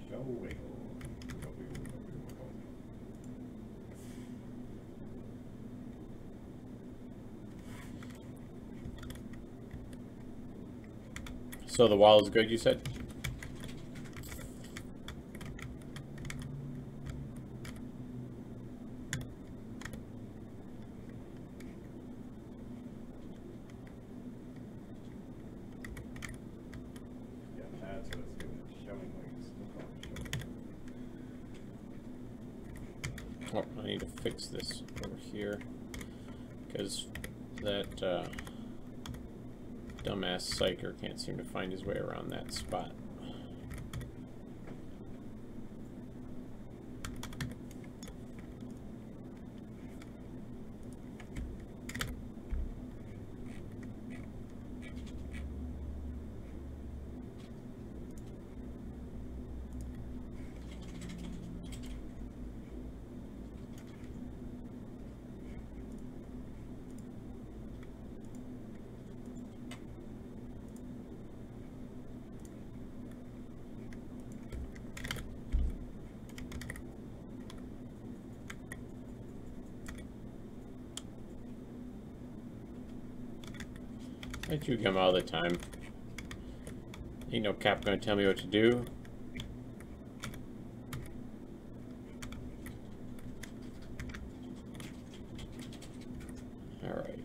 Speaker 2: Show wiggle.
Speaker 1: So the wall is good, you said?
Speaker 2: Yeah, that's what it's doing. It's showing wings.
Speaker 1: Oh, I need to fix this over here. Because that dumbass psyker can't seem to find his way around that spot. I chew gum all the time. Ain't no cop gonna tell me what to do. Alright.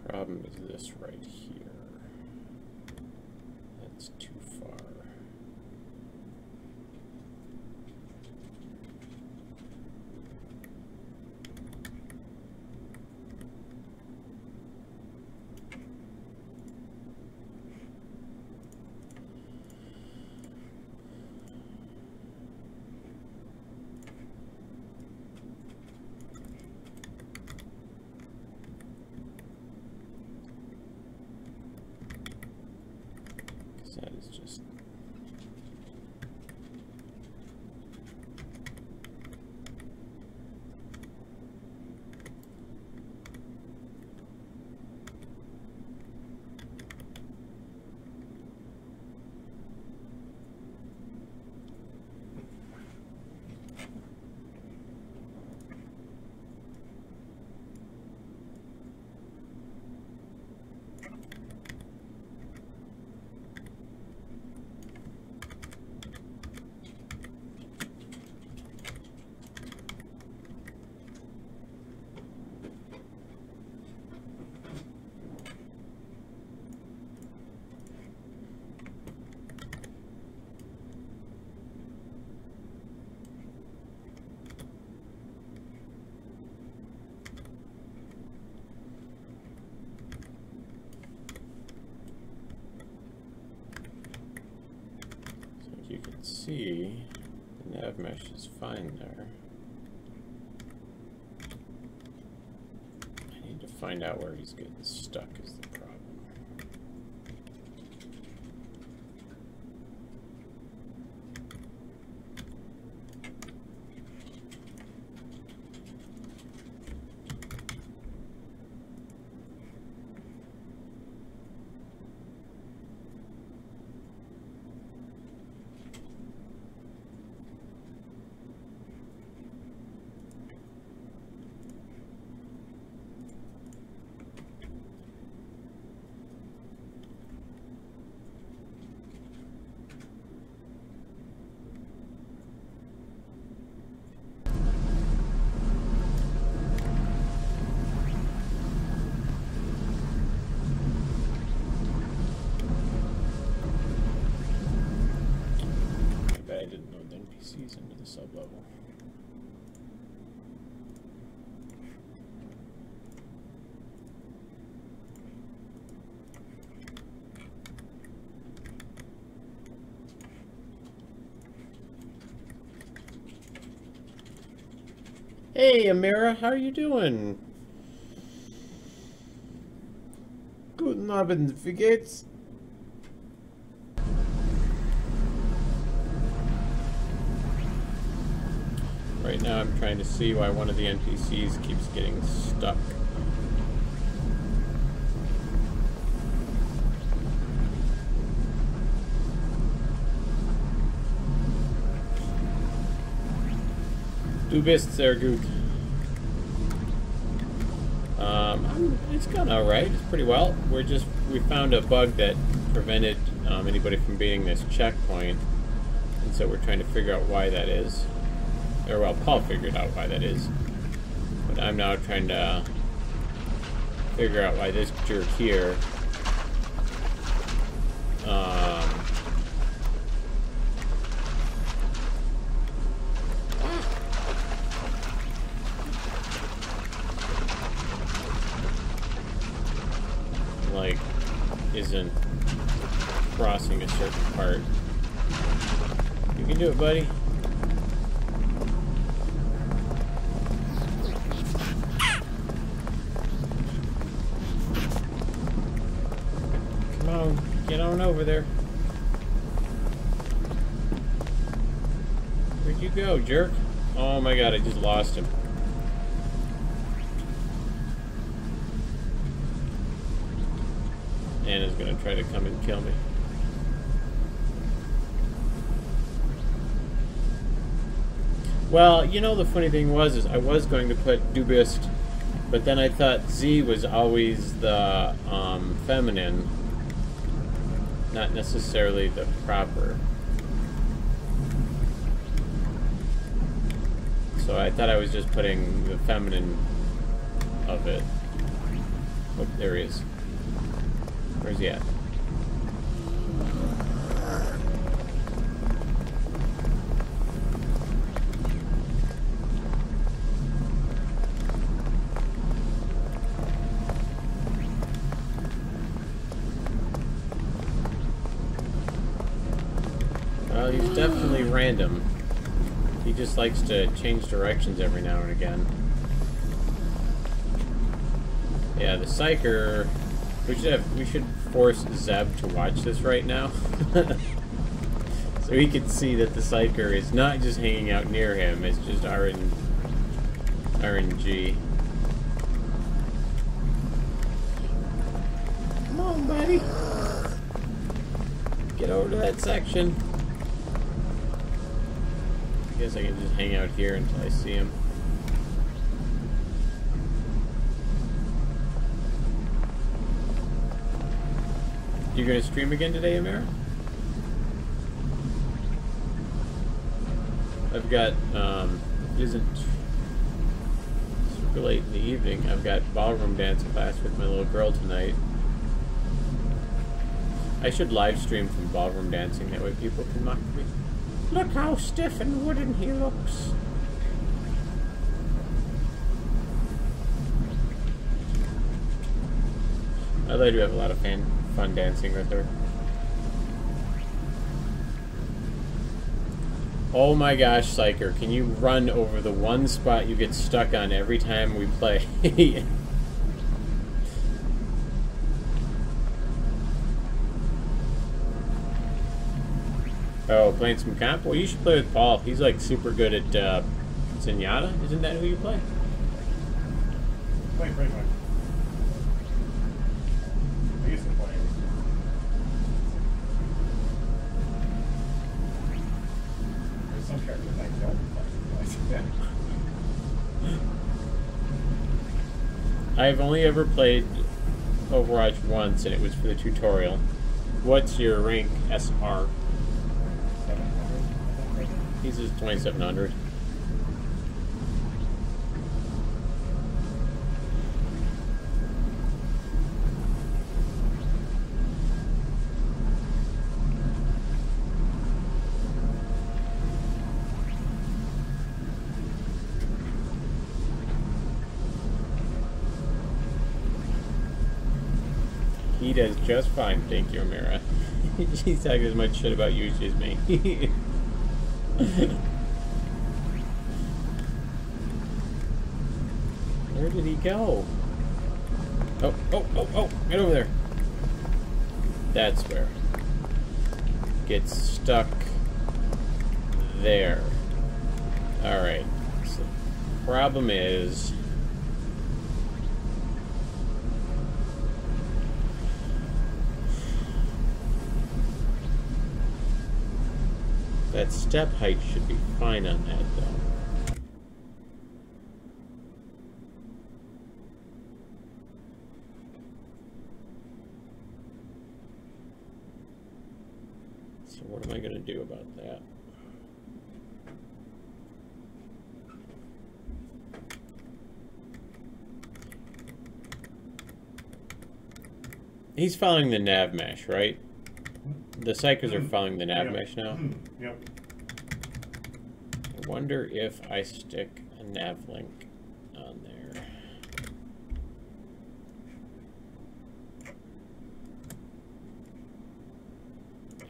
Speaker 1: Problem is this right here. That's too far. That is just... You can see the nav mesh is fine there. I need to find out where he's getting stuck is the problem. I didn't load the NPCs into the sub-level. Hey, Amira, how are you doing? Guten Abend, wie geht's? Right now I'm trying to see why one of the NPCs keeps getting stuck. Du bist sehr gut. It's gone alright. It's pretty well. We found a bug that prevented anybody from beating this checkpoint, and so we're trying to figure out why that is. Or well, Paul figured out why that is, but I'm now trying to figure out why this jerk here like isn't crossing a certain part. You can do it, buddy. Come on, get on over there. Where'd you go, jerk? Oh my god, I just lost him. Anna's gonna try to come and kill me. Well, you know, the funny thing was I was going to put Du bist, but then I thought Z was always the feminine, not necessarily the proper. So I thought I was just putting the feminine of it. Oh, there he is. Where's he at? Well, he's definitely random. He just likes to change directions every now and again. Yeah, the Psyker. We should force Zeb to watch this right now, so he can see that the Psyker is not just hanging out near him; it's just RNG. Come on, buddy, get over to that section. I guess I can just hang out here until I see him. You gonna stream again today, Amira? I've got, it isn't super late in the evening. I've got ballroom dance class with my little girl tonight. I should live stream from ballroom dancing, that way people can mock me. Look how stiff and wooden he looks. I let you have a lot of fun dancing with her. Oh my gosh, Psyker, can you run over the one spot you get stuck on every time we play? Oh, playing some comp? Well, you should play with Paul. He's like super good at Zenyatta. Isn't that who you play?
Speaker 2: Play pretty much. I used to play. There's some characters I don't play.
Speaker 1: I've only ever played Overwatch once, and it was for the tutorial. What's your rank, SR?
Speaker 2: 700, I think.
Speaker 1: He's just 2700. He does just fine, thank you, Amira. She's talking as much shit about you as me. Where did he go? Oh, oh, oh, oh, get over there. That's where. Gets stuck there. Alright. So, problem is... that step height should be fine on that, though. So what am I going to do about that? He's following the nav mesh, right? The Psychers are following the nav mesh now.
Speaker 3: Yep.
Speaker 1: I wonder if I stick a nav link on there.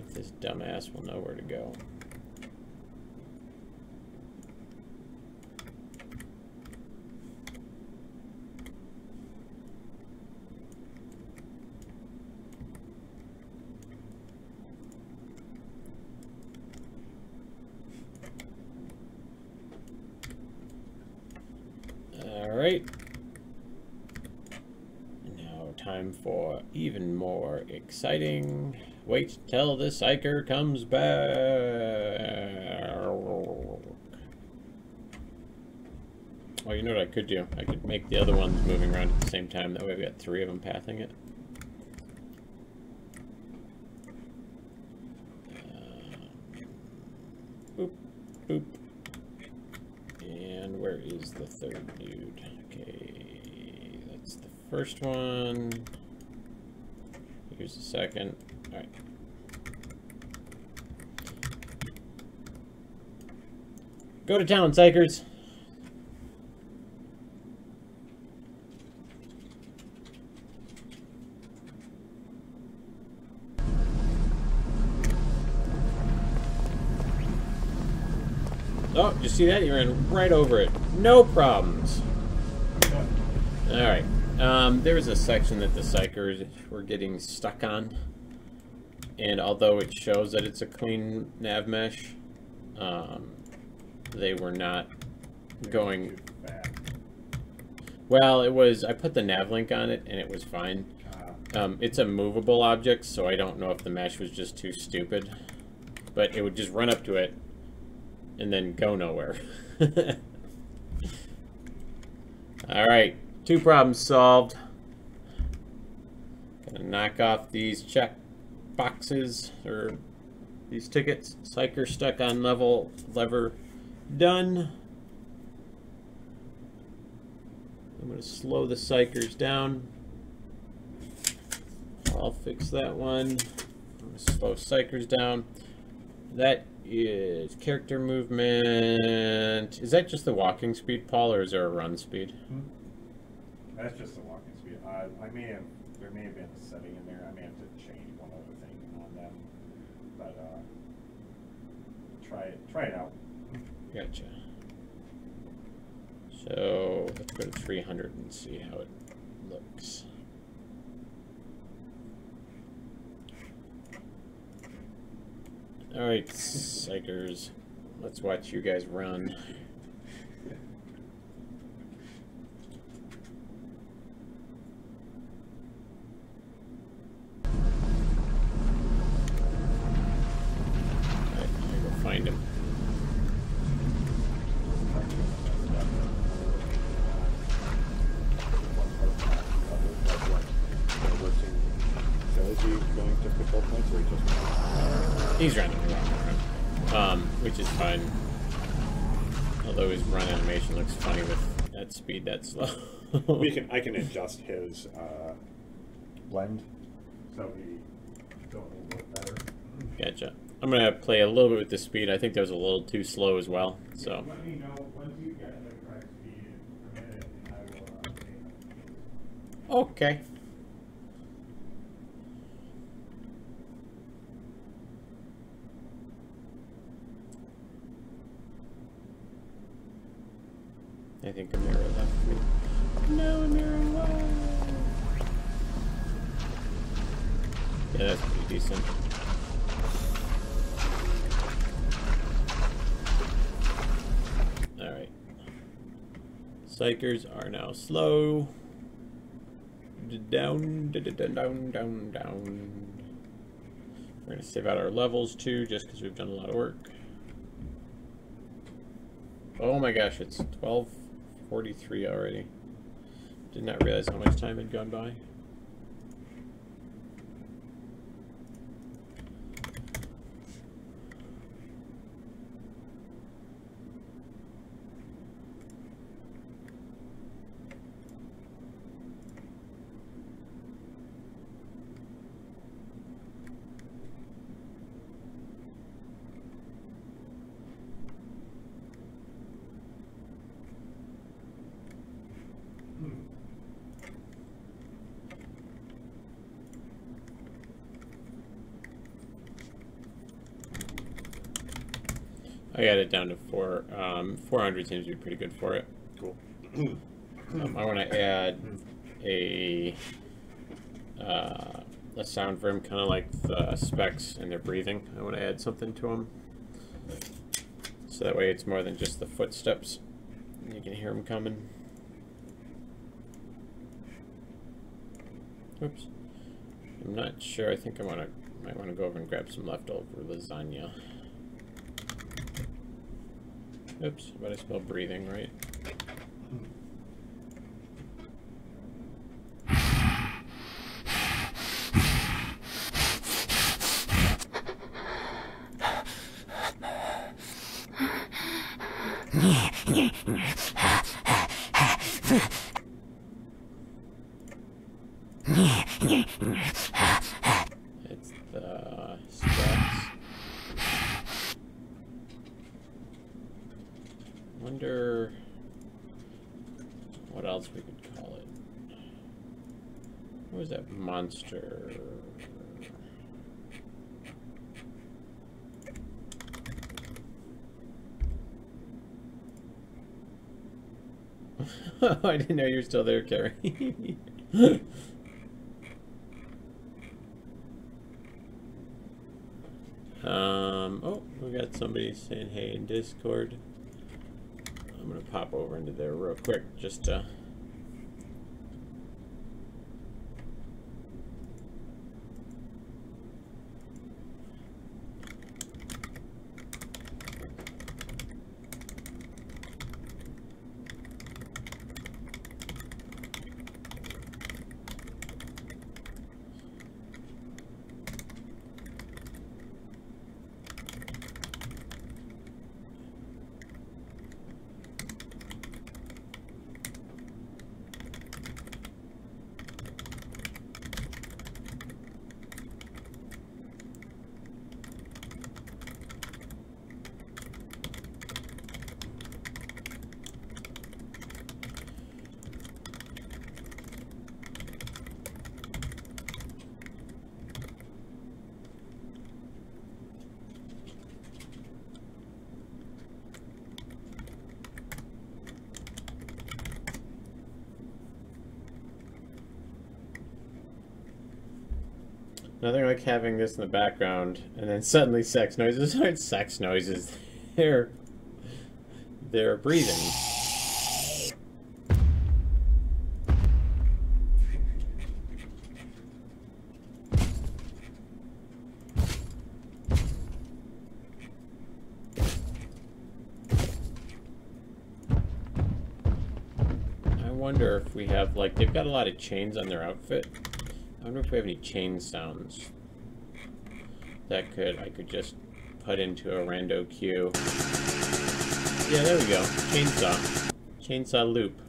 Speaker 1: If this dumbass will know where to go. Alright. Now time for even more exciting. Wait till the Psyker comes back. Well, you know what I could do? I could make the other ones moving around at the same time. That way we got 3 of them pathing it. Boop, boop. And where is the third dude? Okay, that's the first one. Here's the second. Alright. Go to town, Psychers! Oh, did you see that? You ran right over it. No problems. Alright. There was a section that the Psychers were getting stuck on. And although it shows that it's a clean nav mesh, they were not going... Well, it was... I put the nav link on it, and it was fine. It's a movable object, so I don't know if the mesh was just too stupid. But it would just run up to it, and then go nowhere. Alright, 2 problems solved. Gonna knock off these check boxes, or these tickets. Psyker stuck on lever done. I'm gonna slow the Psychers down. I'll fix that one. I'm gonna slow Psychers down. That is character movement. Is that just the walking speed, Paul, or is there a run speed?
Speaker 2: That's just the walking speed. There may have been a setting in there. I may have to change one other thing on them, but try it out.
Speaker 1: Gotcha. So let's go to 300 and see how it looks. Alright, Psychers. Let's watch you guys run. Alright, I go find him.
Speaker 3: So is he going to pick up points or just...
Speaker 1: He's running around, which is fine. Although his run animation looks funny with that speed that slow.
Speaker 3: I can adjust his blend so he don't look better.
Speaker 1: Gotcha. I'm gonna play a little bit with the speed. I think that was a little too slow as well. So.
Speaker 2: Let me know once you get the correct speed per minute, and I will update.
Speaker 1: Okay. I think a mirror left me. Yeah, that's pretty decent. Alright. Psychers are now slow. Down, down, down, down. We're going to save out our levels too, just because we've done a lot of work. Oh my gosh, it's 12:43 already. Did not realize how much time had gone by. I got it down to 400 seems to be pretty good for it.
Speaker 3: Cool.
Speaker 1: I want to add a sound for him, kind of like the specs and their breathing. I want to add something to them, so that way it's more than just the footsteps. You can hear them coming. Oops. I'm not sure. I think might want to go over and grab some leftover lasagna. Oops, but I spelled breathing right. It's the specs. Wonder what else we could call it. What was that monster? I didn't know you were still there, Carrie. Oh, we got somebody saying hey in Discord. I'm gonna pop over into there real quick just to nothing like having this in the background and then suddenly sex noises aren't sex noises. They're breathing. I wonder if we have, like, they've got a lot of chains on their outfit. I wonder if we have any chain sounds that I could just put into a rando queue. Yeah, there we go. Chainsaw. Chainsaw loop.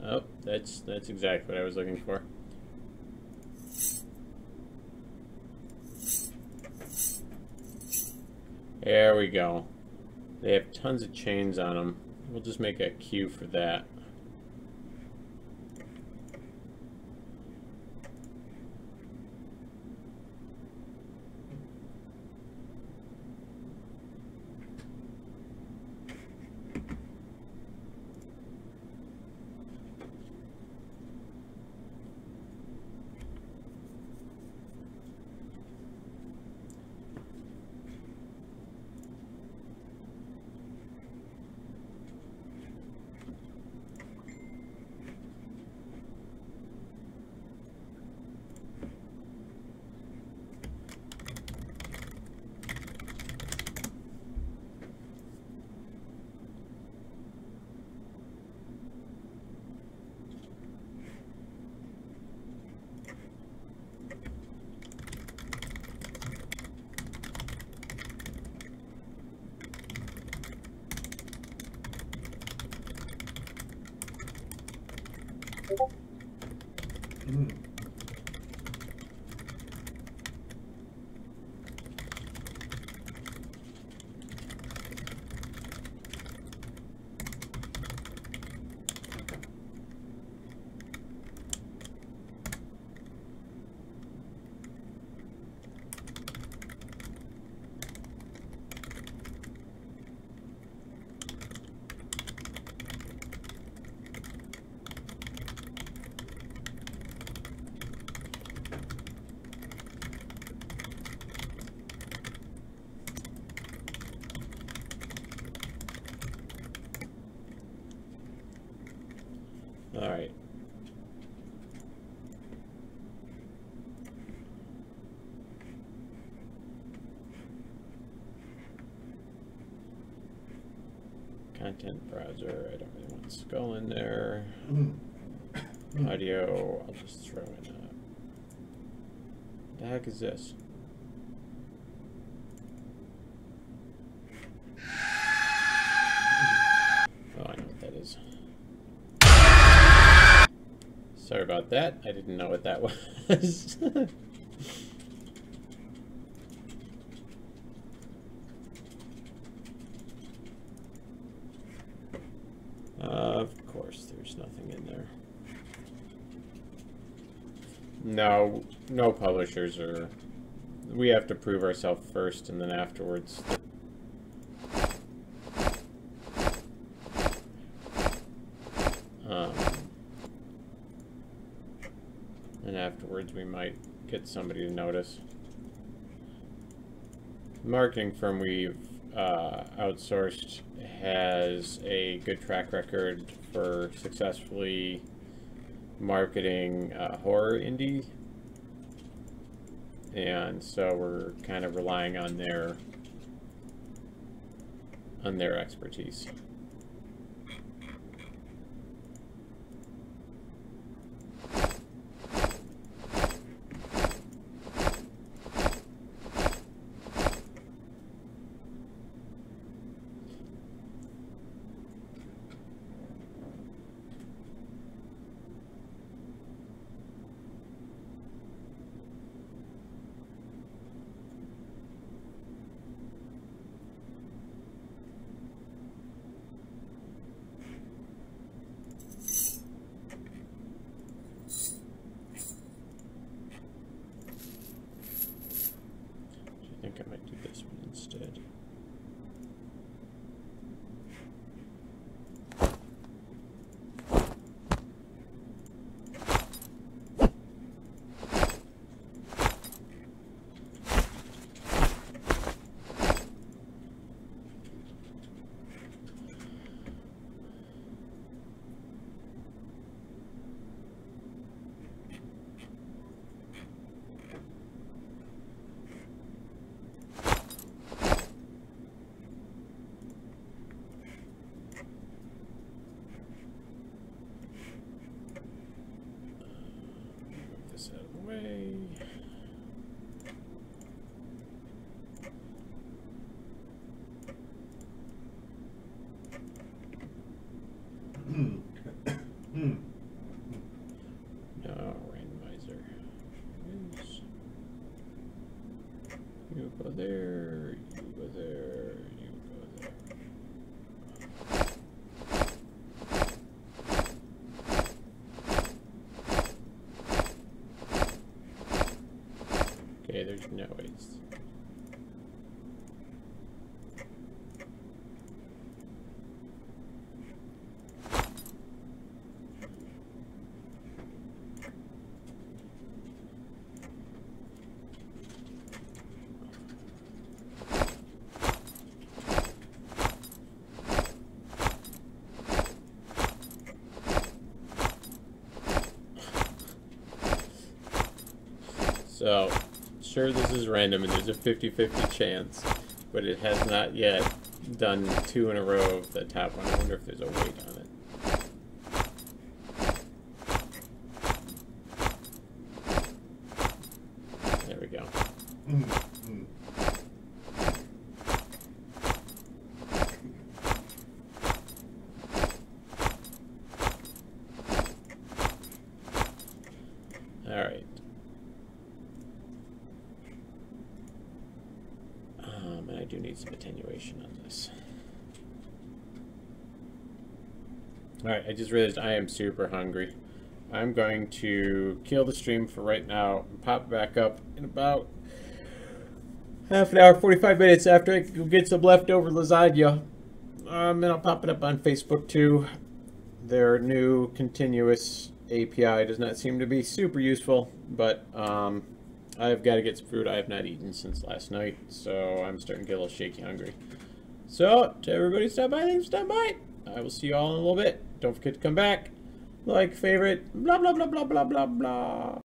Speaker 1: Oh, that's exactly what I was looking for. There we go. They have tons of chains on them. We'll just make a queue for that. All right. Content browser, I don't really want Skull in there. Audio, I'll just throw in the heck is this? Oh, I know what that is. Sorry about that. I didn't know what that was. Of course, there's nothing in there. No, no publishers are... We have to prove ourselves first, and then afterwards... and afterwards we might get somebody to notice. The marketing firm we've outsourced has a good track record for successfully marketing horror indie, and so we're kind of relying on their expertise. I think I might do this one instead. Out of the way. No, randomizer. You go there, you go there, you go there. Okay, there's noise. So, sure, this is random and there's a 50-50 chance, but it has not yet done 2 in a row of the top one. I wonder if there's a weight on it. There we go. Alright. And I do need some attenuation on this. Alright, I just realized I am super hungry. I'm going to kill the stream for right now and pop back up in about half an hour, 45 minutes after I get some leftover lasagna. And I'll pop it up on Facebook too. Their new continuous API does not seem to be super useful, but I've got to get some food. I have not eaten since last night, so I'm starting to get a little shaky hungry. So, to everybody stop by, thanks for stopping by. I will see you all in a little bit. Don't forget to come back, like, favorite, blah, blah, blah, blah, blah, blah, blah.